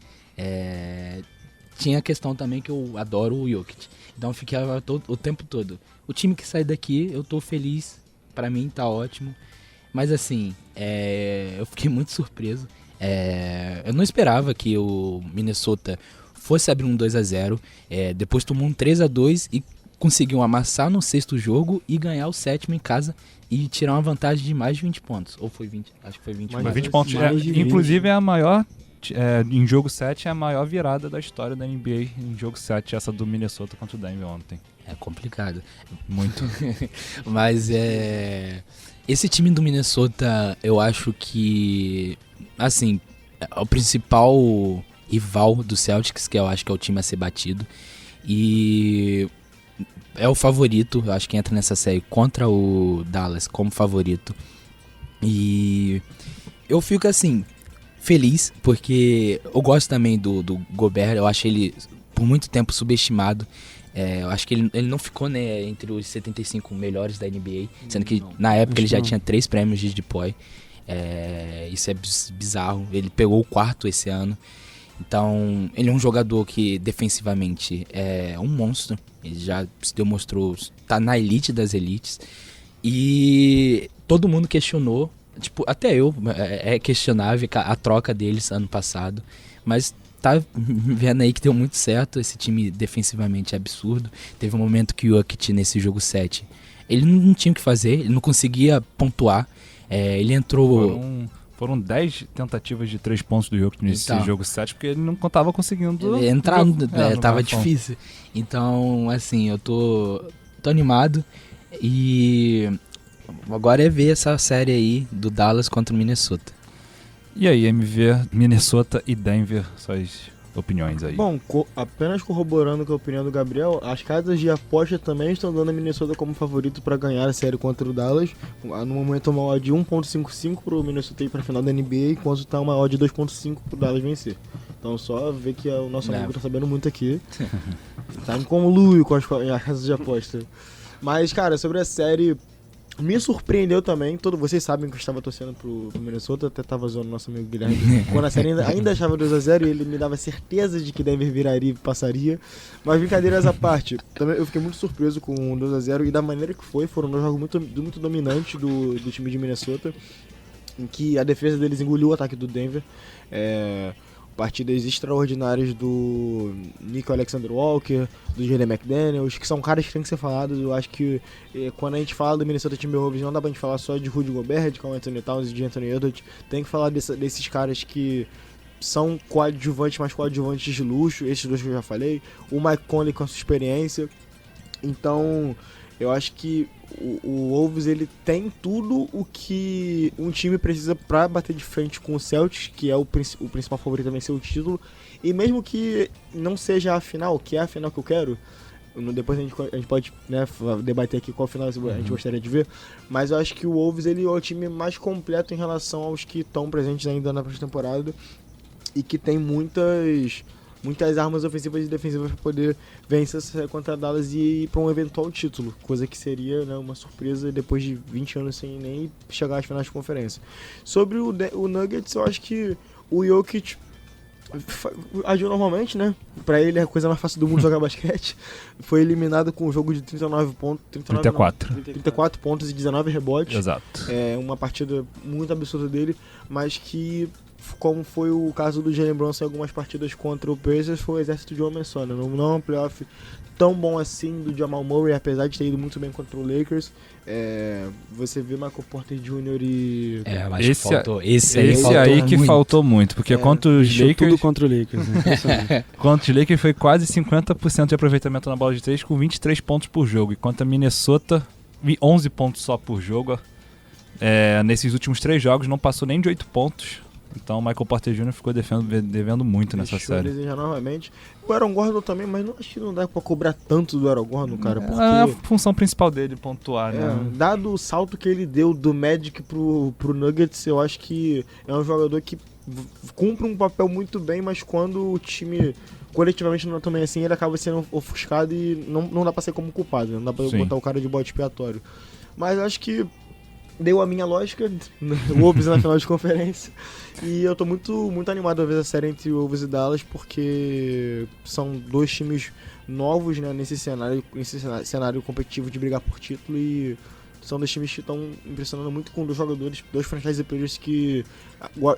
tinha a questão também que eu adoro o Jokic. Então eu ficava o tempo todo, o time que sai daqui, eu tô feliz, pra mim tá ótimo. Mas assim, eu fiquei muito surpreso. Eu não esperava que o Minnesota fosse abrir um 2-0, depois tomou um 3-2 e conseguiu amassar no 6º jogo e ganhar o 7º em casa e tirar uma vantagem de mais de 20 pontos. Ou foi 20? Acho que foi 20. Foi 20 pontos. Inclusive é a maior, em jogo 7, é a maior virada da história da NBA em jogo 7, essa do Minnesota contra o Denver ontem. É complicado. Muito. Mas esse time do Minnesota, eu acho que, assim, é o principal rival do Celtics, que eu acho que é o time a ser batido. E é o favorito, eu acho que entra nessa série contra o Dallas como favorito. E eu fico assim, feliz, porque eu gosto também do Gobert, eu acho ele por muito tempo subestimado. Eu acho que ele não ficou, né, entre os 75 melhores da NBA, sendo que na época ele já tinha 3 prêmios de DPOY. Isso é bizarro, ele pegou o 4º esse ano. Então, ele é um jogador que defensivamente é um monstro. Ele já se demonstrou, tá na elite das elites. E todo mundo questionou, tipo, até eu, é questionável a troca deles ano passado. Mas tá vendo aí que deu muito certo. Esse time defensivamente é absurdo. Teve um momento que o Jokic nesse jogo 7, ele não tinha o que fazer, ele não conseguia pontuar. Ele entrou... Foram 10 tentativas de 3 pontos do Jokic nesse Então, jogo 7, porque ele não tava conseguindo entrar, no tava garrafão. difícil. Então, assim, eu tô animado. E agora é ver essa série aí do Dallas contra o Minnesota. E aí, MV, Minnesota e Denver, suas opiniões aí. Bom, apenas corroborando com a opinião do Gabriel, as casas de aposta também estão dando a Minnesota como favorito para ganhar a série contra o Dallas. No momento, uma odd de 1.55 pro Minnesota ir para a final da NBA, enquanto está uma odd de 2.5 pro Dallas vencer. Então só ver que o nosso amigo tá sabendo muito aqui. Tá em conluio com as casas de aposta. Mas, cara, sobre a série, me surpreendeu também. Vocês sabem que eu estava torcendo pro Minnesota, até tava zoando nosso amigo Guilherme. Quando a série ainda achava 2-0 e ele me dava certeza de que Denver viraria e passaria. Mas brincadeiras à parte, também eu fiquei muito surpreso com o 2-0 e da maneira que foi. Foram dois jogos muito dominantes do time de Minnesota, em que a defesa deles engoliu o ataque do Denver. Partidas extraordinárias do Nico Alexander Walker, do Jaden McDaniels, que são caras que tem que ser falados. Eu acho que quando a gente fala do Minnesota Timberwolves, não dá pra gente falar só de Rudy Gobert, de Karl Anthony Towns e de Anthony Edwards. Tem que falar desses caras que são coadjuvantes, mas coadjuvantes de luxo, esses dois que eu já falei. O Mike Conley com a sua experiência. Então, eu acho que o Wolves, ele tem tudo o que um time precisa pra bater de frente com o Celtics, que é o principal favorito a vencer o título. E mesmo que não seja a final, que é a final que eu quero, depois a gente pode, né, debater aqui qual final a gente gostaria de ver, mas eu acho que o Wolves, ele é o time mais completo em relação aos que estão presentes ainda na pré-temporada e que tem muitas armas ofensivas e defensivas para poder vencer essa série contra a Dallas e ir para um eventual título, coisa que seria, né, uma surpresa depois de 20 anos sem nem chegar às finais de conferência. Sobre o Nuggets, eu acho que o Jokic agiu normalmente, né? Pra ele é a coisa mais fácil do mundo jogar basquete. Foi eliminado com um jogo de 34 pontos e 19 rebotes. Exato. É uma partida muito absurda dele, mas que, como foi o caso do Jalen Brunson em algumas partidas contra o Pacers, foi o exército de homem só, né? Não é um playoff tão bom assim do Jamal Murray, apesar de ter ido muito bem contra o Lakers. Você vê Michael Porter Jr. e... eu acho que faltou. Esse faltou aí que muito. faltou muito, porque contra os Deixou Lakers... tudo contra o Lakers, né? Impressionante. Contra os Lakers foi quase 50% de aproveitamento na bola de 3, com 23 pontos por jogo. E contra a Minnesota, 11 pontos só por jogo. Nesses últimos 3 jogos não passou nem de 8 pontos. Então o Michael Porter Jr. ficou devendo muito nessa série. Desejar novamente. O Aaron Gordon também, mas acho que não dá pra cobrar tanto do Aaron Gordon, cara. Porque É a função principal dele, pontuar, né? Dado o salto que ele deu do Magic pro Nuggets, eu acho que é um jogador que cumpre um papel muito bem, mas quando o time coletivamente não é também assim, ele acaba sendo ofuscado e não dá pra ser como culpado, né? Não dá pra Sim. botar o cara de bode expiatório. Mas acho que deu a minha lógica, o Wolves na final de conferência. E eu tô muito animado a ver a série entre o Wolves e Dallas, porque são dois times novos, né, nesse cenário competitivo de brigar por título, e são dois times que estão impressionando muito com dois jogadores, dois franchise players que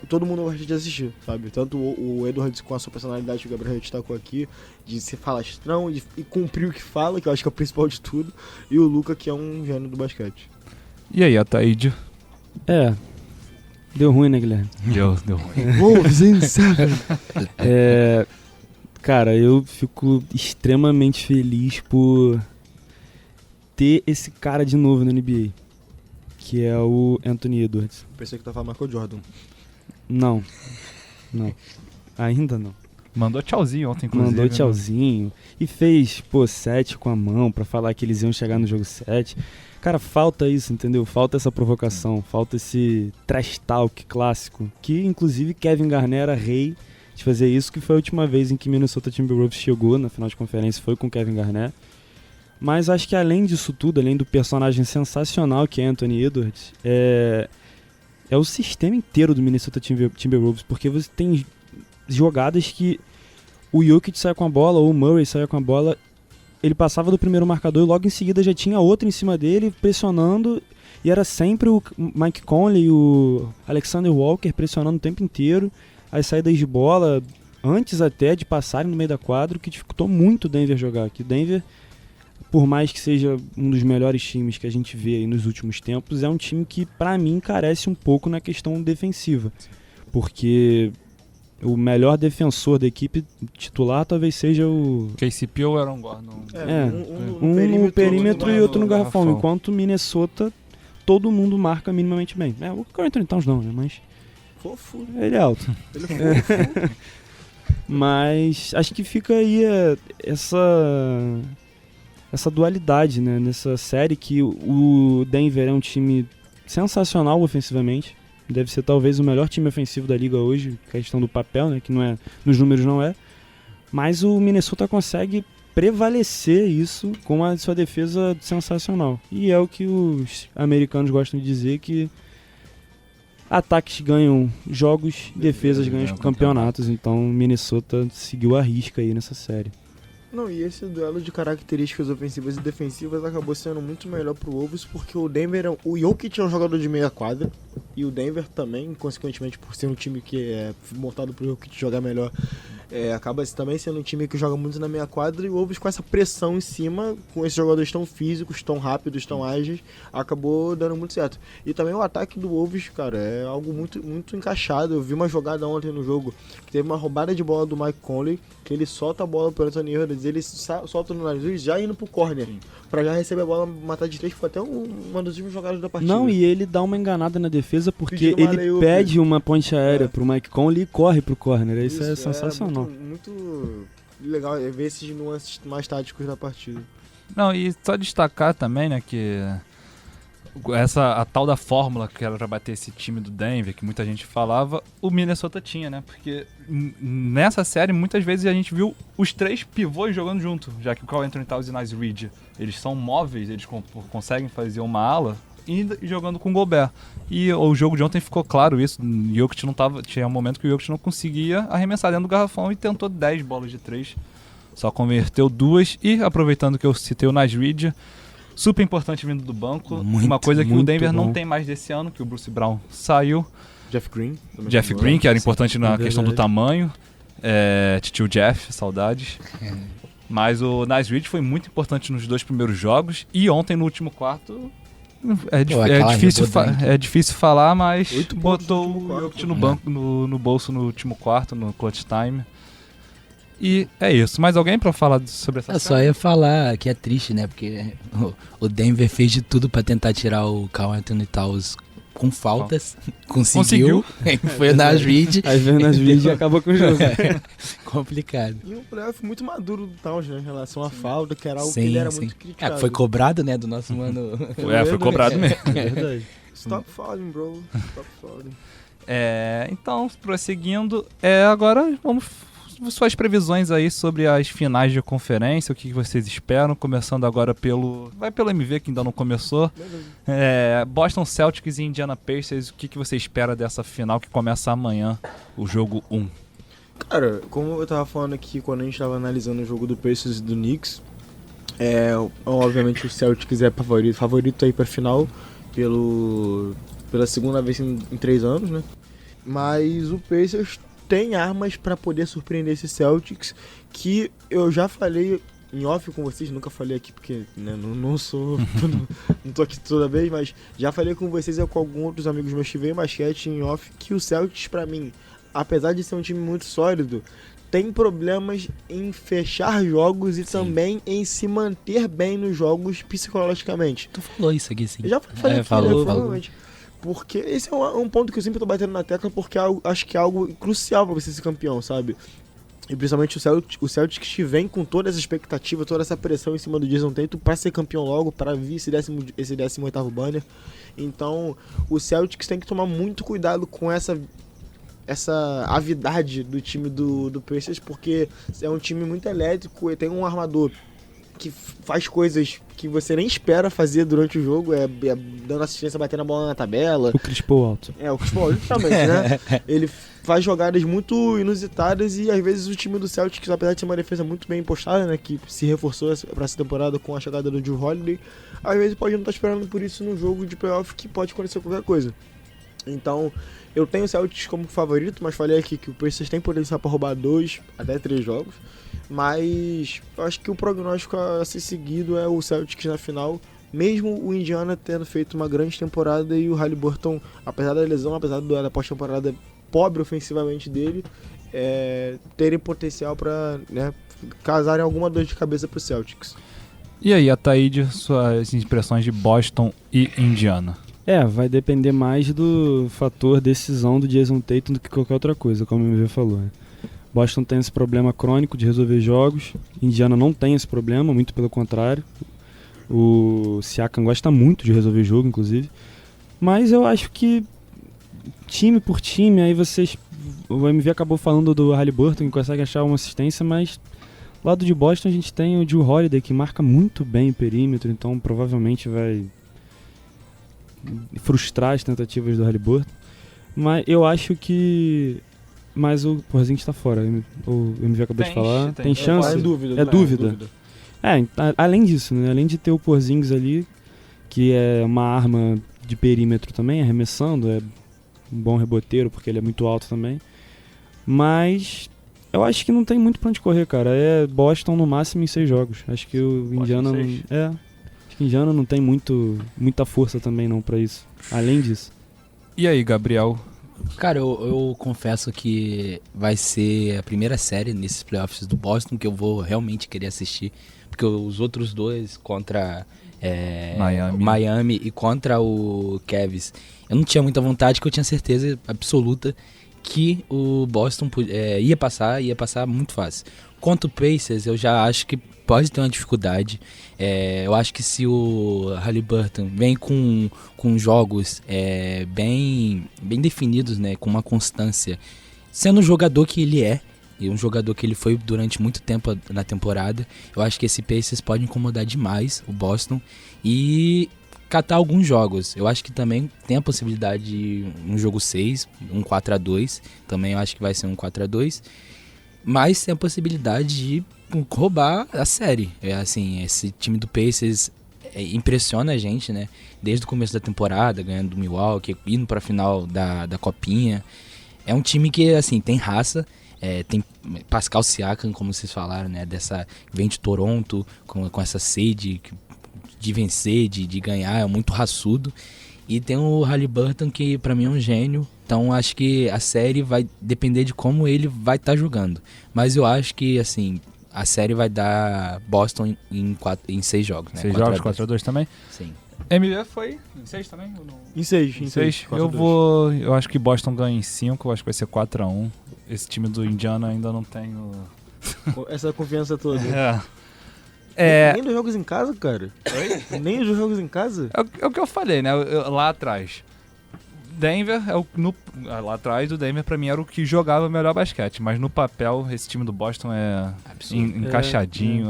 todo mundo gosta de assistir, sabe? Tanto o Edwards com a sua personalidade que o Gabriel destacou aqui, de ser falastrão e cumprir o que fala, que eu acho que é o principal de tudo, e o Luka, que é um gênio do basquete. E aí, Ataíde? Deu ruim, né, Guilherme? Deu ruim. Wolves in seven! Cara, eu fico extremamente feliz por ter esse cara de novo na NBA, que é o Anthony Edwards. Pensei que tava falando Michael Jordan. Não, ainda não. Mandou tchauzinho ontem, inclusive. Mandou tchauzinho e fez, 7 com a mão pra falar que eles iam chegar no jogo 7. Cara, falta isso, entendeu? Falta essa provocação, falta esse trash talk clássico, que inclusive Kevin Garnett era rei de fazer isso, que foi a última vez em que Minnesota Timberwolves chegou na final de conferência, foi com Kevin Garnett. Mas acho que além disso tudo, além do personagem sensacional que é Anthony Edwards, é o sistema inteiro do Minnesota Timberwolves, porque você tem jogadas que o Jokic saia com a bola ou o Murray saia com a bola, ele passava do primeiro marcador e logo em seguida já tinha outro em cima dele pressionando, e era sempre o Mike Conley e o Alexander Walker pressionando o tempo inteiro, as saídas de bola, antes até de passarem no meio da quadra, o que dificultou muito o Denver jogar. Que o Denver, por mais que seja um dos melhores times que a gente vê aí nos últimos tempos, é um time que, pra mim, carece um pouco na questão defensiva. Porque o melhor defensor da equipe titular talvez seja o... KCP ou Aaron Gordon? Um no perímetro e outro no garrafão. garrafão. Enquanto o Minnesota, todo mundo marca minimamente bem. O Karl Anthony Towns não, né? Mas Fofo. ele é alto. Ele é fofo. Mas acho que fica aí essa dualidade, né, nessa série, que o Denver é um time sensacional ofensivamente. Deve ser talvez o melhor time ofensivo da liga hoje, questão do papel, né, que não é, nos números não é. Mas o Minnesota consegue prevalecer isso com a sua defesa sensacional. E é o que os americanos gostam de dizer, que ataques ganham jogos, defesas ganham campeonatos. Então Minnesota seguiu a risca aí nessa série. Não, e esse duelo de características ofensivas e defensivas acabou sendo muito melhor pro Wolves, porque o Denver, o Jokic é um jogador de meia quadra, e o Denver também, consequentemente, por ser um time que é montado pro Jokic jogar melhor, acaba também sendo um time que joga muito na meia quadra, e o Wolves, com essa pressão em cima, com esses jogadores tão físicos, tão rápidos, tão ágeis, acabou dando muito certo. E também o ataque do Wolves, cara, é algo muito, muito encaixado. Eu vi uma jogada ontem no jogo, que teve uma roubada de bola do Mike Conley, que ele solta a bola pro Anthony Edwards, ele solta no nariz já indo pro corner, pra já receber a bola, matar de três, foi até uma das últimas jogadas da partida. Não, e ele dá uma enganada na defesa, porque Pediu uma ele layup. pede uma ponte aérea pro Mike Conley e corre pro corner. Isso é sensacional. Muito legal ver esses nuances mais táticos da partida. Não, e só destacar também, né, que a tal da fórmula que era pra bater esse time do Denver, que muita gente falava, o Minnesota tinha, né? Porque nessa série, muitas vezes a gente viu os três pivôs jogando junto, já que o Karl Anthony Towns e o Naz Reid, eles são móveis, eles conseguem fazer uma ala e jogando com o Gobert. E o jogo de ontem ficou claro isso. O Jokic não tava, tinha um momento que o Jokic não conseguia arremessar dentro do garrafão e tentou 10 bolas de 3. Só converteu 2. E aproveitando que eu citei o Naz Reid, super importante vindo do banco. Uma coisa que o Denver não tem mais desse ano, que o Bruce Brown saiu. Jeff Green. Jeff Green, que era importante na questão do tamanho. Titio Jeff, saudades. Mas o Naz Reid foi muito importante nos 2 primeiros jogos. E ontem, no último quarto, é difícil falar, mas botou o Jokic no banco, no bolso no último quarto, no clutch time. E é isso. Mais alguém pra falar sobre essa série? Só ia falar que é triste, né? Porque o Denver fez de tudo pra tentar tirar o Karl Anthony Towns com faltas. Conseguiu. Foi o Naz Reid. Aí veio o Naz Reid e acabou com o jogo. Complicado. E um playoff muito maduro do Towns, né? Em relação à falta, que era algo que ele era muito criticado. Foi cobrado, né? Do nosso mano. Foi cobrado mesmo. É verdade. Stop falling, bro. Stop falling. Então, prosseguindo, agora vamos suas previsões aí sobre as finais de conferência, o que vocês esperam, começando agora pelo MV, que ainda não começou. Boston Celtics e Indiana Pacers, o que você espera dessa final que começa amanhã, o jogo 1? Cara, como eu tava falando aqui quando a gente tava analisando o jogo do Pacers e do Knicks, obviamente o Celtics é favorito aí pra final pela segunda vez em 3 anos, né? Mas o Pacers tem armas pra poder surpreender esse Celtics, que eu já falei em off com vocês, nunca falei aqui porque, né, não tô aqui toda vez, mas já falei com vocês e com alguns outros amigos meus que veio basquete em off, que o Celtics pra mim, apesar de ser um time muito sólido, tem problemas em fechar jogos e também em se manter bem nos jogos psicologicamente. Tu falou isso aqui, sim. Eu já falei aqui, falou. Porque esse é um ponto que eu sempre tô batendo na tecla, porque acho que é algo crucial pra você ser campeão, sabe? E principalmente o Celtics que vem com toda essa expectativa, toda essa pressão em cima do Jason Tatum pra ser campeão logo, pra vir esse 18º banner. Então, o Celtics tem que tomar muito cuidado com essa avidade do time do Pacers, porque é um time muito elétrico e tem um armador que faz coisas que você nem espera fazer durante o jogo, dando assistência, batendo a bola na tabela. O Chris Paul alto. O Chris Paul, justamente, né? Ele faz jogadas muito inusitadas e às vezes o time do Celtics, apesar de ser uma defesa muito bem postada, né, que se reforçou pra essa temporada com a chegada do Jrue Holiday, às vezes pode não estar esperando por isso no jogo de playoff, que pode acontecer qualquer coisa. Então, eu tenho o Celtics como favorito, mas falei aqui que o Pacers tem potencial para roubar 2 até 3 jogos. Mas eu acho que o prognóstico a ser seguido é o Celtics na final, mesmo o Indiana tendo feito uma grande temporada e o Haliburton, apesar da lesão, apesar da pós-temporada pobre ofensivamente dele, terem potencial para, né, causarem alguma dor de cabeça pro Celtics. E aí, Ataíde, suas impressões de Boston e Indiana? Vai depender mais do fator decisão do Jason Tatum do que qualquer outra coisa, como o MV falou. Né? Boston tem esse problema crônico de resolver jogos, Indiana não tem esse problema, muito pelo contrário. O Siakam gosta muito de resolver jogo, inclusive. Mas eu acho que time por time, aí o MV acabou falando do Haliburton, que consegue achar uma assistência, mas do lado de Boston a gente tem o Jrue Holiday, que marca muito bem o perímetro, então provavelmente vai frustrar as tentativas do Haliburton. Mas eu acho que... Mas o Porzingis está fora, o MV acabou de falar. Tem chance? É dúvida. Dúvida. Além disso, né? Além de ter o Porzingis ali, que é uma arma de perímetro também, arremessando, é um bom reboteiro, porque ele é muito alto também. Mas eu acho que não tem muito pra onde correr, cara. É Boston no máximo em 6 jogos. Acho que o Indiana acho que o Indiana não tem muita força também não pra isso. Além disso. E aí, Gabriel? Cara, eu confesso que vai ser a primeira série nesses playoffs do Boston que eu vou realmente querer assistir. Porque os outros dois contra Miami e contra o Cavs, eu não tinha muita vontade, que eu tinha certeza absoluta que o Boston ia passar muito fácil. Quanto o Pacers, eu já acho que pode ter uma dificuldade. Eu acho que se o Haliburton vem com jogos bem definidos, né, com uma constância, sendo o jogador que ele é, e um jogador que ele foi durante muito tempo na temporada, eu acho que esse Pacers pode incomodar demais o Boston e catar alguns jogos. Eu acho que também tem a possibilidade de um jogo 6, um 4-2, também eu acho que vai ser um 4-2, mas tem a possibilidade de roubar a série. Assim, esse time do Pacers impressiona a gente, né? Desde o começo da temporada, ganhando do Milwaukee, indo pra final da Copinha. É um time que, assim, tem raça. Tem Pascal Siakam, como vocês falaram, né? Vem de Toronto com essa sede de vencer, de ganhar, é muito raçudo. E tem o Haliburton, que pra mim é um gênio. Então acho que a série vai depender de como ele vai estar jogando. Mas eu acho que, assim, a série vai dar Boston em 6 jogos, né? 6 jogos, 4-2 também? Sim. MV foi em 6 também? Ou não? Em 6. Eu acho que Boston ganha em 5, eu acho que vai ser 4-1. Esse time do Indiana ainda não tem essa confiança toda. Nem dos jogos em casa, cara. Oi? Nem dos jogos em casa? É o que eu falei, né? Lá atrás. Denver, lá atrás o Denver pra mim era o que jogava o melhor basquete, mas no papel esse time do Boston é encaixadinho,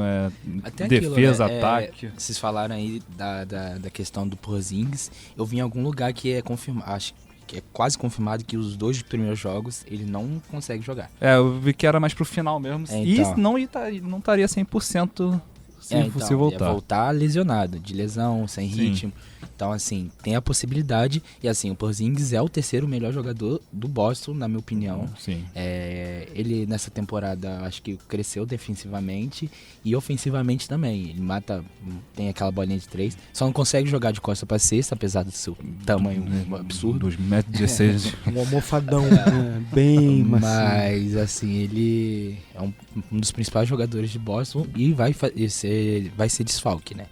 até defesa, aquilo, né? Ataque. Vocês falaram aí da questão do Porzingis, eu vi em algum lugar que é confirmado, acho que é quase confirmado que os 2 primeiros jogos ele não consegue jogar. Eu vi que era mais pro final mesmo, então. E não estaria 100% se voltar. Ia voltar lesionado, de lesão, sem ritmo. Então, assim, tem a possibilidade. E, assim, o Porzingis é o 3º melhor jogador do Boston, na minha opinião. Sim. Ele, nessa temporada, acho que cresceu defensivamente e ofensivamente também. Ele tem aquela bolinha de 3. Só não consegue jogar de costa pra cesta, apesar do seu tamanho absurdo. 2,16 m. Um almofadão. Bem macio. Mas, assim, ele é um dos principais jogadores de Boston e vai ser desfalque, né?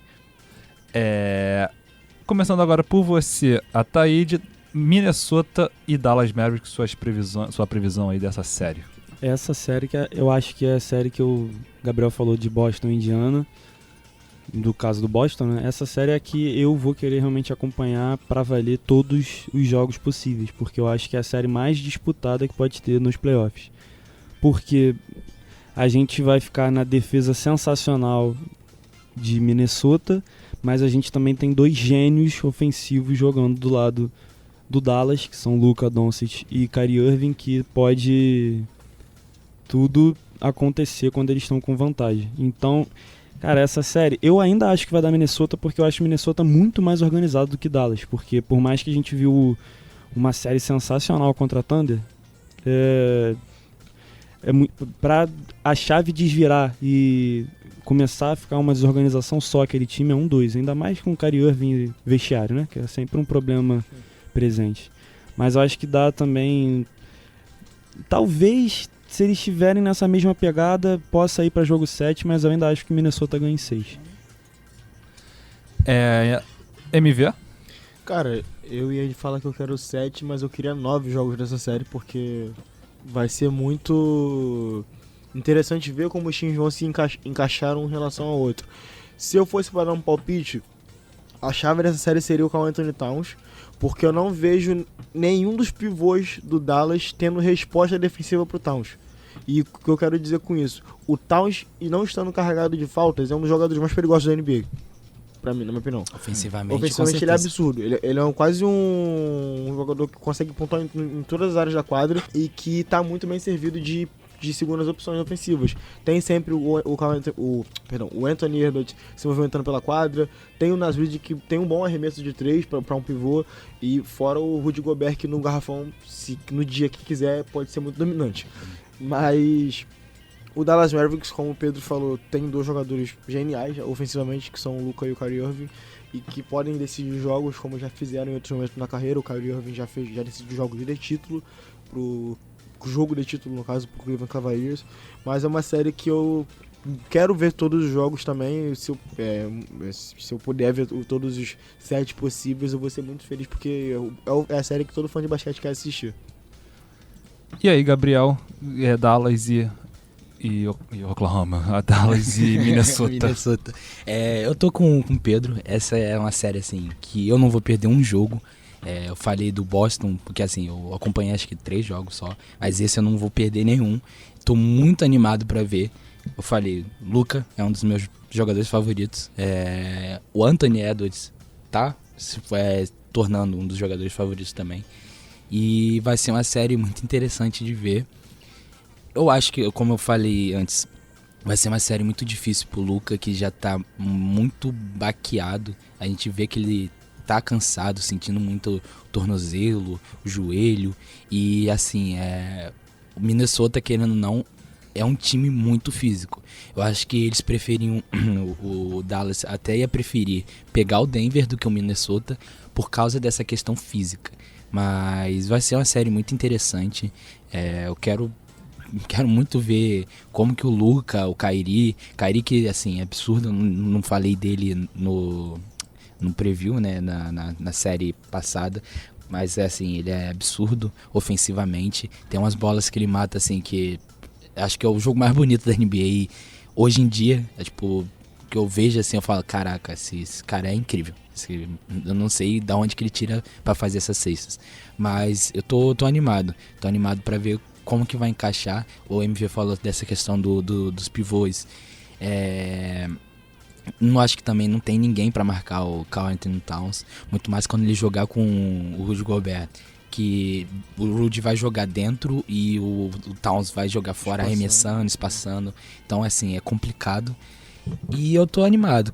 Começando agora por você, Ataíde, Minnesota e Dallas Mavericks, sua previsão aí dessa série. Essa série que eu acho que é a série que o Gabriel falou de Boston e Indiana, do caso do Boston, né? Essa série é que eu vou querer realmente acompanhar para valer todos os jogos possíveis, porque eu acho que é a série mais disputada que pode ter nos playoffs. Porque a gente vai ficar na defesa sensacional de Minnesota, mas a gente também tem 2 gênios ofensivos jogando do lado do Dallas, que são Luka Doncic e Kyrie Irving, que pode tudo acontecer quando eles estão com vantagem. Então, cara, essa série, eu ainda acho que vai dar Minnesota, porque eu acho Minnesota muito mais organizado do que Dallas, porque por mais que a gente viu uma série sensacional contra a Thunder, pra a chave desvirar e começar a ficar uma desorganização só aquele time é 1-2, ainda mais com o Kyrie Irving vestiário, né? Que é sempre um problema presente. Mas eu acho que dá também... Talvez, se eles estiverem nessa mesma pegada, possa ir para jogo 7, mas eu ainda acho que Minnesota ganha em 6. MV? Cara, eu ia falar que eu quero 7, mas eu queria 9 jogos dessa série, porque vai ser muito interessante ver como os times vão se encaixar um em relação ao outro. Se eu fosse para dar um palpite, a chave dessa série seria o Karl Anthony Towns, porque eu não vejo nenhum dos pivôs do Dallas tendo resposta defensiva pro Towns. E o que eu quero dizer com isso? O Towns, e não estando carregado de faltas, é um dos jogadores mais perigosos da NBA. Pra mim, na minha opinião. Ofensivamente ele é absurdo. Ele é quase um jogador que consegue pontuar em todas as áreas da quadra e que tá muito bem servido de segundas opções ofensivas. Tem sempre o Anthony Edwards se movimentando pela quadra, tem o Nasrid que tem um bom arremesso de 3 para um pivô, e fora o Rudy Gobert que no garrafão, se no dia que quiser, pode ser muito dominante. Mas o Dallas Mavericks, como o Pedro falou, tem 2 jogadores geniais ofensivamente, que são o Luka e o Kyrie Irving, e que podem decidir jogos como já fizeram em outros momentos na carreira. O Kyrie Irving já decidiu jogos de título pro jogo de título, no caso, pro Cleveland Cavaliers. Mas é uma série que eu quero ver todos os jogos também. Se eu puder ver todos os 7 possíveis, eu vou ser muito feliz, porque é a série que todo fã de basquete quer assistir. E aí, Gabriel, Dallas e Oklahoma, a Dallas e Minnesota. Eu tô com o Pedro. Essa é uma série assim que eu não vou perder um jogo. Eu falei do Boston, porque assim, eu acompanhei acho que 3 jogos só, mas esse eu não vou perder nenhum. Tô muito animado pra ver. Eu falei, Luka é um dos meus jogadores favoritos. O Anthony Edwards tá se tornando um dos jogadores favoritos também. E vai ser uma série muito interessante de ver. Eu acho que, como eu falei antes, vai ser uma série muito difícil pro Luka, que já tá muito baqueado. A gente vê que ele tá cansado, sentindo muito o tornozelo, o joelho. E assim, o Minnesota, querendo ou não, é um time muito físico. Eu acho que eles preferiam, o Dallas até ia preferir pegar o Denver do que o Minnesota por causa dessa questão física. Mas vai ser uma série muito interessante. Eu quero muito ver como que o Luka, o Kyrie que assim, é absurdo, não falei dele no preview, né, na série passada, mas assim, ele é absurdo ofensivamente, tem umas bolas que ele mata assim, que acho que é o jogo mais bonito da NBA hoje em dia, tipo, que eu vejo assim, eu falo, caraca, esse cara é incrível. Eu não sei de onde que ele tira pra fazer essas cestas, mas eu tô animado pra ver como que vai encaixar. O MV falou dessa questão dos pivôs. Não acho que também não tem ninguém pra marcar o Karl Anthony Towns, muito mais quando ele jogar com o Rudy Gobert, que o Rudy vai jogar dentro e o Towns vai jogar fora, arremessando, espaçando. Então assim, é complicado. E eu tô animado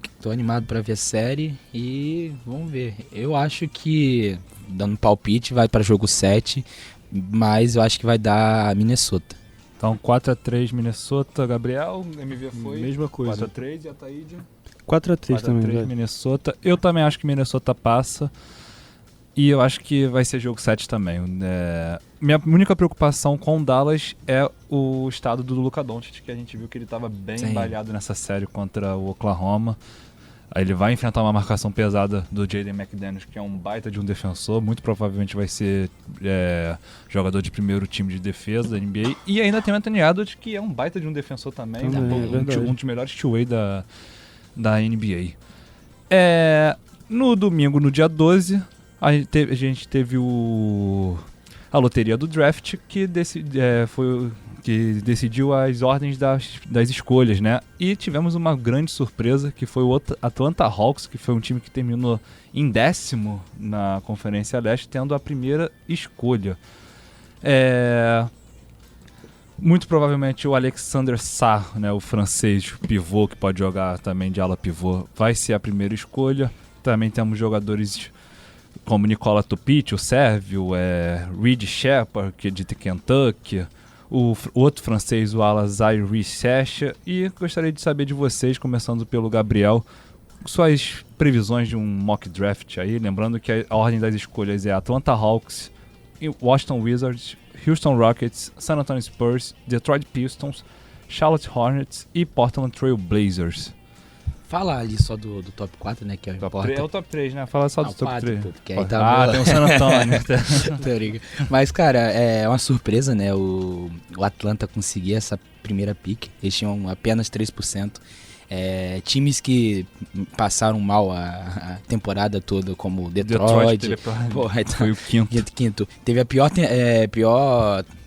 pra ver a série e vamos ver. Eu acho que, dando palpite, vai pra jogo 7, mas eu acho que vai dar Minnesota. Então 4-3 Minnesota, Gabriel, MV foi mesma coisa. 4-3 e a Taíde? 4-3 também, 4-3 Minnesota. Eu também acho que Minnesota passa. E eu acho que vai ser jogo 7 também. Minha única preocupação com o Dallas é o estado do Luka Doncic, que a gente viu que ele estava bem embalhado nessa série contra o Oklahoma. Aí ele vai enfrentar uma marcação pesada do Jaden McDaniels, que é um baita de um defensor. Muito provavelmente vai ser jogador de primeiro time de defesa da NBA. E ainda tem o Anthony Edwards, que é um baita de um defensor também. Um dos melhores two-way da NBA. No domingo, no dia 12... A gente teve a loteria do draft que decidiu as ordens das escolhas, né? E tivemos uma grande surpresa, que foi o Atlanta Hawks, que foi um time que terminou em 10º na Conferência Leste, tendo a primeira escolha. Muito provavelmente o Alexander Sarr, né, o francês pivô, que pode jogar também de ala pivô, vai ser a primeira escolha. Também temos jogadores como Nicola Tupic, o sérvio, Reed Shepard, que é de Kentucky, o outro francês, o Alazai Richecha, e gostaria de saber de vocês, começando pelo Gabriel, suas previsões de um mock draft aí, lembrando que a ordem das escolhas é Atlanta Hawks, Washington Wizards, Houston Rockets, San Antonio Spurs, Detroit Pistons, Charlotte Hornets e Portland Trail Blazers. Fala ali só do top 4, né, que é o importa. É o top 3, né? Fala só do top 4, 3. pô, porque aí tá tem o San Antonio. Mas, cara, é uma surpresa, né, o Atlanta conseguir essa primeira pick. Eles tinham apenas 3%. Times que passaram mal a temporada toda, como Detroit foi o quinto. Teve a pior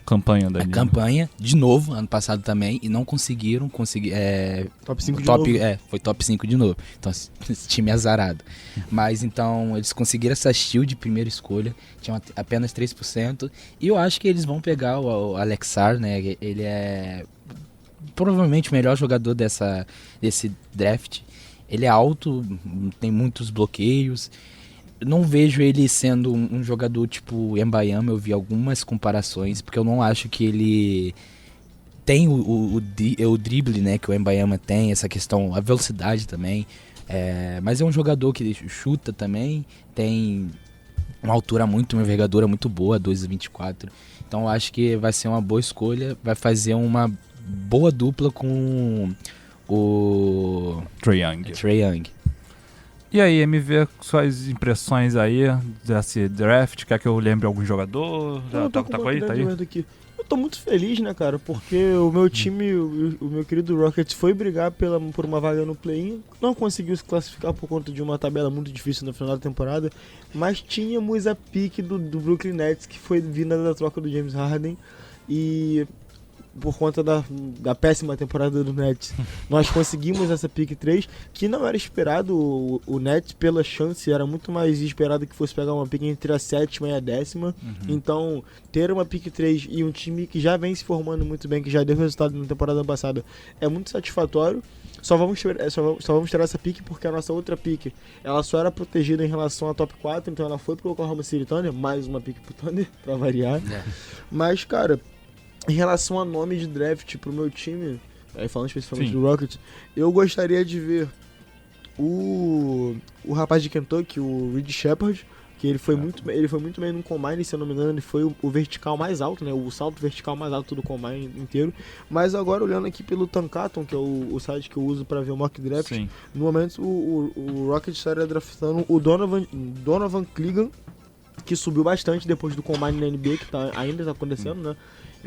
campanha da campanha, de novo, ano passado também, e não conseguiram top 5 de novo. Foi top 5 de novo. Então, esse time é azarado. Mas, então, eles conseguiram essa steal de primeira escolha, tinham apenas 3%, e eu acho que eles vão pegar o Alexar, né, ele é provavelmente o melhor jogador desse draft. Ele é alto, tem muitos bloqueios. Não vejo ele sendo um jogador tipo Embayama. Eu vi algumas comparações, porque eu não acho que ele tem o drible, né, que o Embayama tem, essa questão, a velocidade também. Mas é um jogador que chuta também, tem uma envergadura muito boa, 2,24. Então eu acho que vai ser uma boa escolha, vai fazer uma boa dupla com o Trae Young. E aí, MV, suas impressões aí desse draft? Quer que eu lembre algum jogador? Tá aí? Tá aí? Aqui. Eu tô muito feliz, né, cara, porque o meu time, o meu querido Rockets, foi brigar por uma vaga no play-in, não conseguiu se classificar por conta de uma tabela muito difícil no final da temporada, mas tínhamos a pique do Brooklyn Nets, que foi vinda da troca do James Harden, e por conta da péssima temporada do Nets, nós conseguimos essa pick 3, que não era esperado. O Nets, pela chance, era muito mais esperado que fosse pegar uma pick entre a 7ª e a 10ª. Então, ter uma pick 3 e um time que já vem se formando muito bem, que já deu resultado na temporada passada, é muito satisfatório. Só vamos ter essa pick porque a nossa outra pick, ela só era protegida em relação à top 4, então ela foi pro Oklahoma City Thunder, mais uma pick pro Thunder, pra variar. Mas, cara, em relação a nome de draft pro meu time, falando especificamente do Rockets, eu gostaria de ver o rapaz de Kentucky, o Reed Shepard, que ele foi muito bem no Combine, se eu não me engano, ele foi o vertical mais alto, né, o salto vertical mais alto do Combine inteiro. Mas agora, olhando aqui pelo Tankathon, que é o site que eu uso para ver o mock draft, no momento o Rockets estaria draftando o Donovan Clegan, que subiu bastante depois do Combine na NBA, que ainda está acontecendo, né?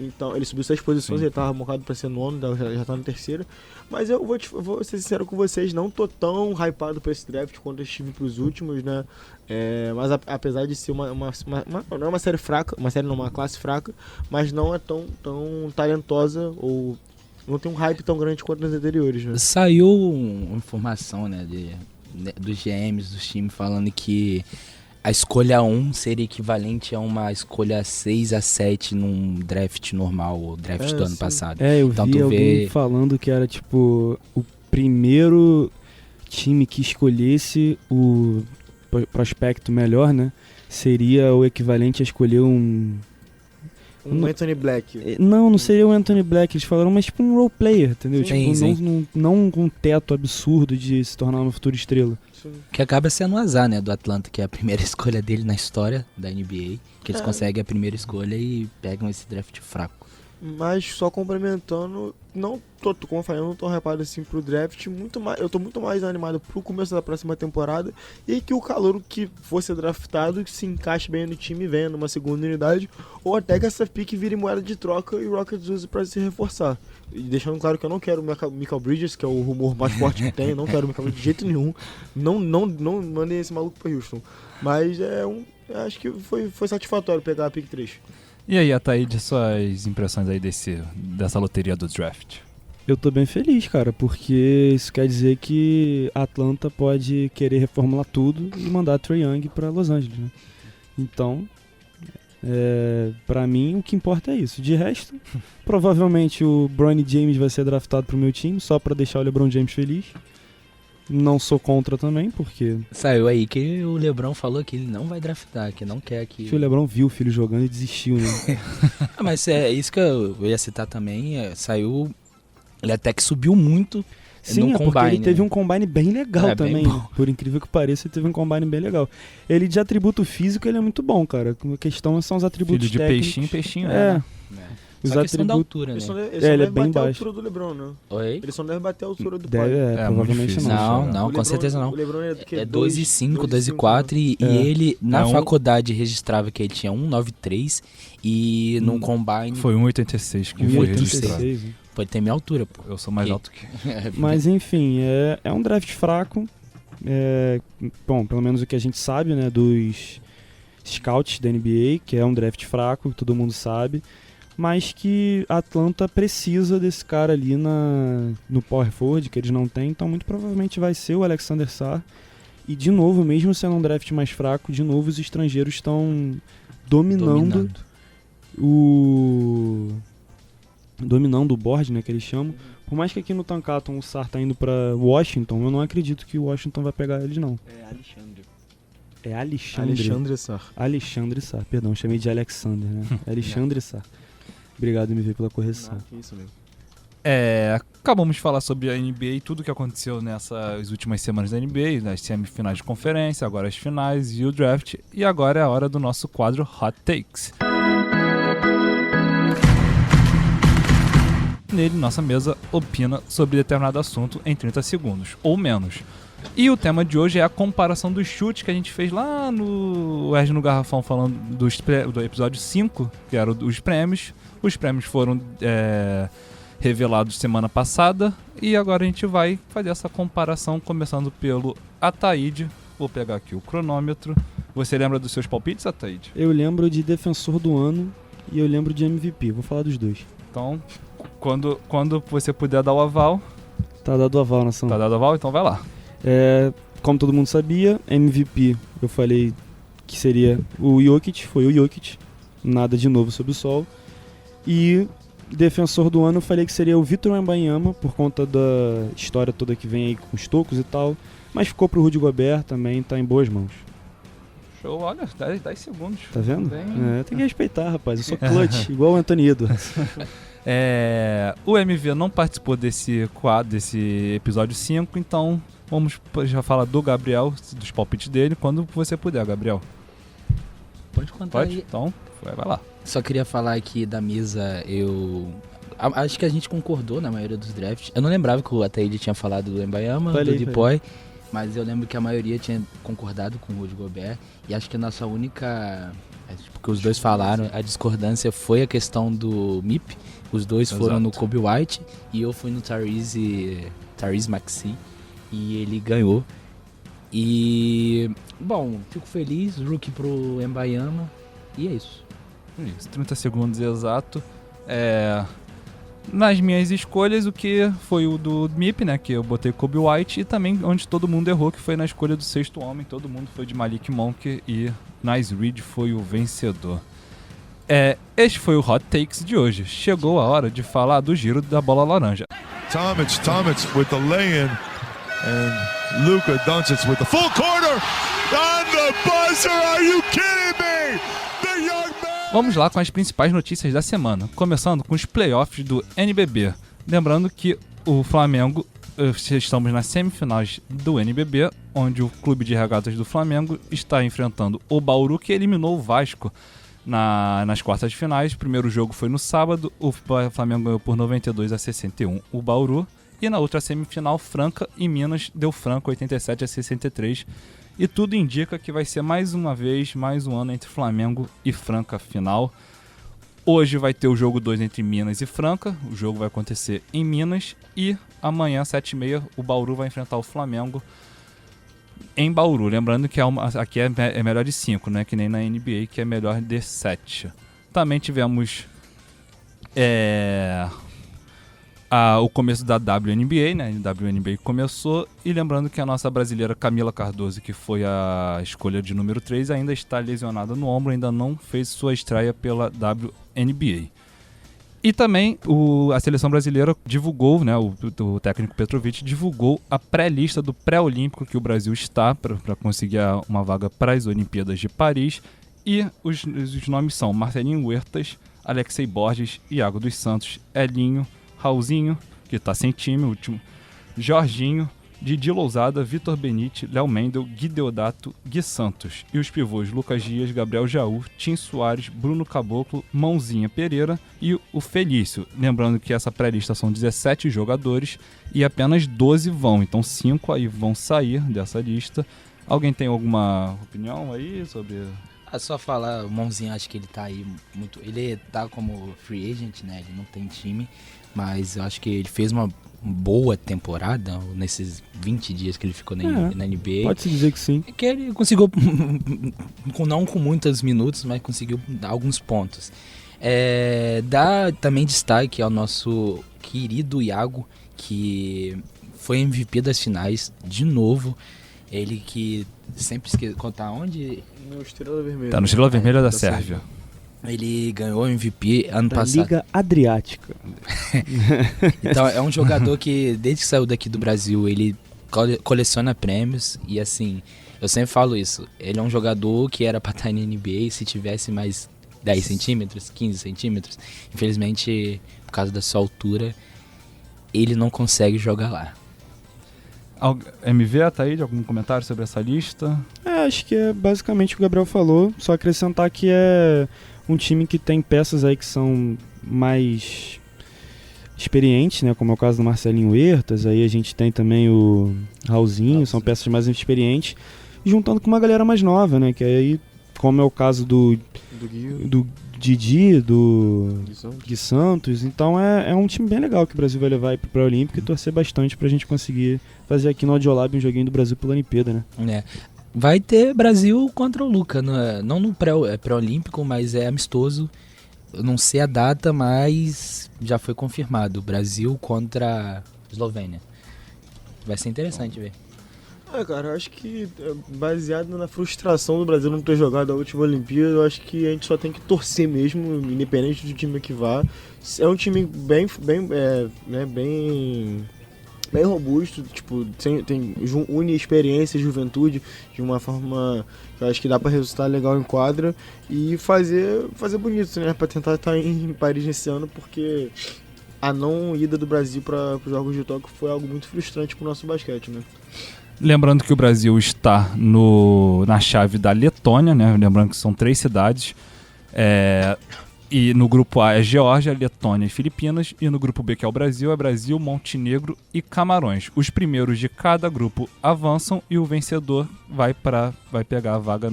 Então, ele subiu 6 posições, ele tava mocado pra ser nono, já tá na terceira. Mas eu vou ser sincero com vocês, não tô tão hypado pra esse draft quanto eu estive pros últimos, né? Mas apesar de ser não é uma série fraca, uma classe fraca, mas não é tão talentosa ou não tem um hype tão grande quanto nas anteriores, né? Saiu uma informação, né, dos GMs dos times falando que a escolha 1 seria equivalente a uma escolha 6 a 7 num draft normal, ou draft do ano passado. Eu então, vi alguém falando que era tipo o primeiro time que escolhesse o prospecto melhor, né? Seria o equivalente a escolher um Anthony Black. Não seria o Anthony Black, eles falaram, mas tipo um role player, entendeu? Sim, tipo, não com um teto absurdo de se tornar uma futura estrela. Que acaba sendo um azar, né, do Atlanta, que é a primeira escolha dele na história da NBA, que eles conseguem a primeira escolha e pegam esse draft fraco. Mas só complementando, como eu falei, eu não tô hypado assim pro draft, eu tô muito mais animado pro começo da próxima temporada e que o calouro que fosse draftado se encaixe bem no time, venha numa segunda unidade, ou até que essa pick vire moeda de troca e o Rockets use pra se reforçar. E deixando claro que eu não quero o Michael Bridges, que é o rumor mais forte que tem, eu não quero o Michael Bridges de jeito nenhum, não mandem esse maluco pra Houston. Mas acho que foi satisfatório pegar a pick 3. E aí, Ataíde, suas impressões aí dessa loteria do draft? Eu tô bem feliz, cara, porque isso quer dizer que a Atlanta pode querer reformular tudo e mandar Trae Young pra Los Angeles, né? Então, pra mim, o que importa é isso. De resto, provavelmente o Bronny James vai ser draftado pro meu time, só pra deixar o LeBron James feliz. Não sou contra também, porque Saiu aí que o LeBron falou que ele não vai draftar, que não quer que... o LeBron viu o filho jogando e desistiu, né? Mas é isso que eu ia citar também, saiu... Ele até que subiu muito Sim, no é porque combine. ele teve né? um combine bem legal É, bem também. bom. Por incrível que pareça, ele teve um combine bem legal. Ele de atributo físico, ele é muito bom, cara. A questão são os atributos Filho de técnicos. peixinho, É, né? os Só questão da atributos... altura, né? Ele só ele deve é bem bater a baixo. altura do LeBron, né? Oi? Ele só não deve bater a altura do Deve, pai. É, provavelmente muito difícil. Não, não. não, O com LeBron- certeza não. O LeBron é do que? É 2,5, 2,4 né? e É. ele, na É um- faculdade, registrava que ele tinha 1,93 e no combine Foi 1,86 que foi registrado. 1,86, né? pode ter minha altura, pô. Eu sou mais Que- alto que... Mas enfim, é um draft fraco. Bom, pelo menos o que a gente sabe, né, dos scouts da NBA, que é um draft fraco, que todo mundo sabe, mas que a Atlanta precisa desse cara ali no power forward, que eles não têm, então muito provavelmente vai ser o Alexander Sarr. E de novo, mesmo sendo um draft mais fraco, de novo os estrangeiros estão dominando o board, né, que eles chamam. Por mais que aqui no Tankaton o Sarr tá indo pra Washington, eu não acredito que o Washington vai pegar eles, não. É Alexandre. É Alexandre. Alexandre Sarr. Alexandre Sarr, perdão, chamei de Alexander, né? Alexandre Sarr. Obrigado, MV, pela correção. Não, que isso mesmo. Acabamos de falar sobre a NBA e tudo que aconteceu nessas últimas semanas da NBA, nas semifinais de conferência, agora as finais e o draft. E agora é a hora do nosso quadro Hot Takes. Nele, nossa mesa opina sobre determinado assunto em 30 segundos, ou menos. E o tema de hoje é a comparação dos chutes que a gente fez lá no Erge no Garrafão, falando do episódio 5, que era os prêmios. Os prêmios foram revelados semana passada e agora a gente vai fazer essa comparação, começando pelo Ataíde. Vou pegar aqui o cronômetro. Você lembra dos seus palpites, Ataíde? Eu lembro de Defensor do Ano e eu lembro de MVP. Vou falar dos dois. Então, quando você puder dar o aval, Tá dado o aval, nação. tá dado o aval, então vai lá. Como todo mundo sabia, MVP, eu falei que seria o Jokic, foi o Jokic. Nada de novo sob o sol. E Defensor do Ano eu falei que seria o Victor Wembanyama, por conta da história toda que vem aí com os tocos e tal. Mas ficou pro Rudy Gobert também, tá em boas mãos. Show, olha, 10 segundos. Tá vendo? Bem. Tem que respeitar, rapaz. Eu sou clutch, igual o Anthony Edwards. O MV não participou desse episódio 5, então vamos já falar do Gabriel, dos palpites dele, quando você puder, Gabriel. Pode contar Pode? aí. Então, vai lá. Só queria falar aqui da mesa, acho que a gente concordou na maioria dos drafts. Eu não lembrava que o Ataíde tinha falado do Wembanyama, do Depoy, mas eu lembro que a maioria tinha concordado com o Rudy Gobert. E acho que a nossa única... Porque os dois falaram, a discordância foi a questão do MIP. Os dois foram Exato. no Kobe White e eu fui no Tyrese Maxey e ele ganhou. E, bom, fico feliz, rookie pro Wembanyama e é isso. Isso, 30 segundos exato. Nas minhas escolhas, o que foi o do MIP, né? Que eu botei Kobe White, e também onde todo mundo errou, que foi na escolha do sexto homem. Todo mundo foi de Malik Monk e Naz Reid foi o vencedor. Este foi o Hot Takes de hoje. Chegou a hora de falar do giro da bola laranja. Tomic with the lay-in, and Luka Doncic with the full corner on the buzzer. Are you kidding me? The young man. Vamos lá com as principais notícias da semana, começando com os playoffs do NBB. Lembrando que o Flamengo, estamos nas semifinais do NBB, onde o Clube de Regatas do Flamengo está enfrentando o Bauru, que eliminou o Vasco nas quartas de finais. O primeiro jogo foi no sábado, o Flamengo ganhou por 92-61 o Bauru, e na outra semifinal, Franca e Minas deu Franca 87-63. E tudo indica que vai ser mais uma vez, mais um ano entre Flamengo e Franca final. Hoje vai ter o jogo 2 entre Minas e Franca. O jogo vai acontecer em Minas. E amanhã, 7h30, o Bauru vai enfrentar o Flamengo em Bauru. Lembrando que aqui é melhor de 5, né? Que nem na NBA, que é melhor de 7. Também tivemos o começo da WNBA, né? A WNBA começou, e lembrando que a nossa brasileira Camila Cardoso, que foi a escolha de número 3, ainda está lesionada no ombro, ainda não fez sua estreia pela WNBA. E também a seleção brasileira divulgou, né, o técnico Petrovic divulgou a pré-lista do pré-olímpico que o Brasil está para conseguir uma vaga para as Olimpíadas de Paris. E os nomes são Marcelinho Huertas, Alexei Borges, Iago dos Santos, Elinho, Raulzinho, que está sem time, o último, Jorginho, Didi Lousada, Vitor Benite, Léo Mendel, Gui Deodato, Gui Santos. E os pivôs Lucas Dias, Gabriel Jaú, Tim Soares, Bruno Caboclo, Mãozinha Pereira e o Felício. Lembrando que essa pré-lista são 17 jogadores e apenas 12 vão. Então 5 aí vão sair dessa lista. Alguém tem alguma opinião aí sobre... Só falar, o Mãozinha, acho que ele tá aí muito... Ele tá como free agent, né? Ele não tem time, mas eu acho que ele fez uma boa temporada nesses 20 dias que ele ficou na NBA. Pode-se dizer que sim. Que ele conseguiu, não com muitos minutos, mas conseguiu dar alguns pontos. Dá também destaque ao nosso querido Iago, que foi MVP das finais de novo. Ele que sempre esquece contar onde... No Estrela Vermelha. Tá no Estrela Vermelha da Sérvia. Ele ganhou o MVP ano passado. Liga Adriática. Então é um jogador que desde que saiu daqui do Brasil ele coleciona prêmios. E assim, eu sempre falo isso, ele é um jogador que era pra estar na NBA se tivesse mais 10 centímetros, 15 centímetros. Infelizmente, por causa da sua altura, ele não consegue jogar lá. MV, tá aí de algum comentário sobre essa lista? Acho que é basicamente o que o Gabriel falou, só acrescentar que é um time que tem peças aí que são mais experientes, né, como é o caso do Marcelinho Huertas, aí a gente tem também o Raulzinho, são peças mais experientes, juntando com uma galera mais nova, né, que aí, como é o caso do Didi, do Gui Santos, então é um time bem legal que o Brasil vai levar aí pro Pré-Olímpico e torcer bastante pra gente conseguir fazer aqui no Audiolab um joguinho do Brasil pela Olimpíada, né? Vai ter Brasil contra o Luca, não no pré-olímpico, mas é amistoso. Eu não sei a data, mas já foi confirmado. Brasil contra a Eslovênia. Vai ser interessante ver. Cara, eu acho que baseado na frustração do Brasil não ter jogado a última Olimpíada, eu acho que a gente só tem que torcer mesmo, independente do time que vá. É um time bem robusto, tipo, une experiência e juventude de uma forma que eu acho que dá pra resultar legal em quadra e fazer bonito, né? Pra tentar estar em Paris nesse ano, porque a não ida do Brasil para os Jogos de Tóquio foi algo muito frustrante pro nosso basquete, né? Lembrando que o Brasil está na chave da Letônia, né? Lembrando que são 3 cidades. E no grupo A é Geórgia, Letônia e Filipinas. E no grupo B, que é o Brasil, é Brasil, Montenegro e Camarões. Os primeiros de cada grupo avançam e o vencedor vai pegar a vaga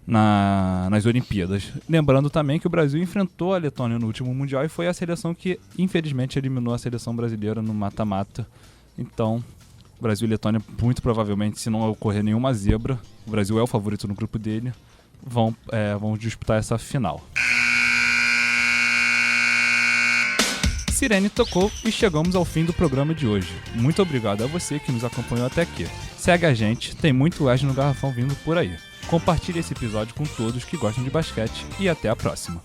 nas Olimpíadas. Lembrando também que o Brasil enfrentou a Letônia no último Mundial e foi a seleção que, infelizmente, eliminou a seleção brasileira no mata-mata. Então, Brasil e Letônia, muito provavelmente, se não ocorrer nenhuma zebra, o Brasil é o favorito no grupo dele, vão disputar essa final. Sirene tocou e chegamos ao fim do programa de hoje. Muito obrigado a você que nos acompanhou até aqui. Segue a gente, tem muito Wesley no Garrafão vindo por aí. Compartilhe esse episódio com todos que gostam de basquete e até a próxima.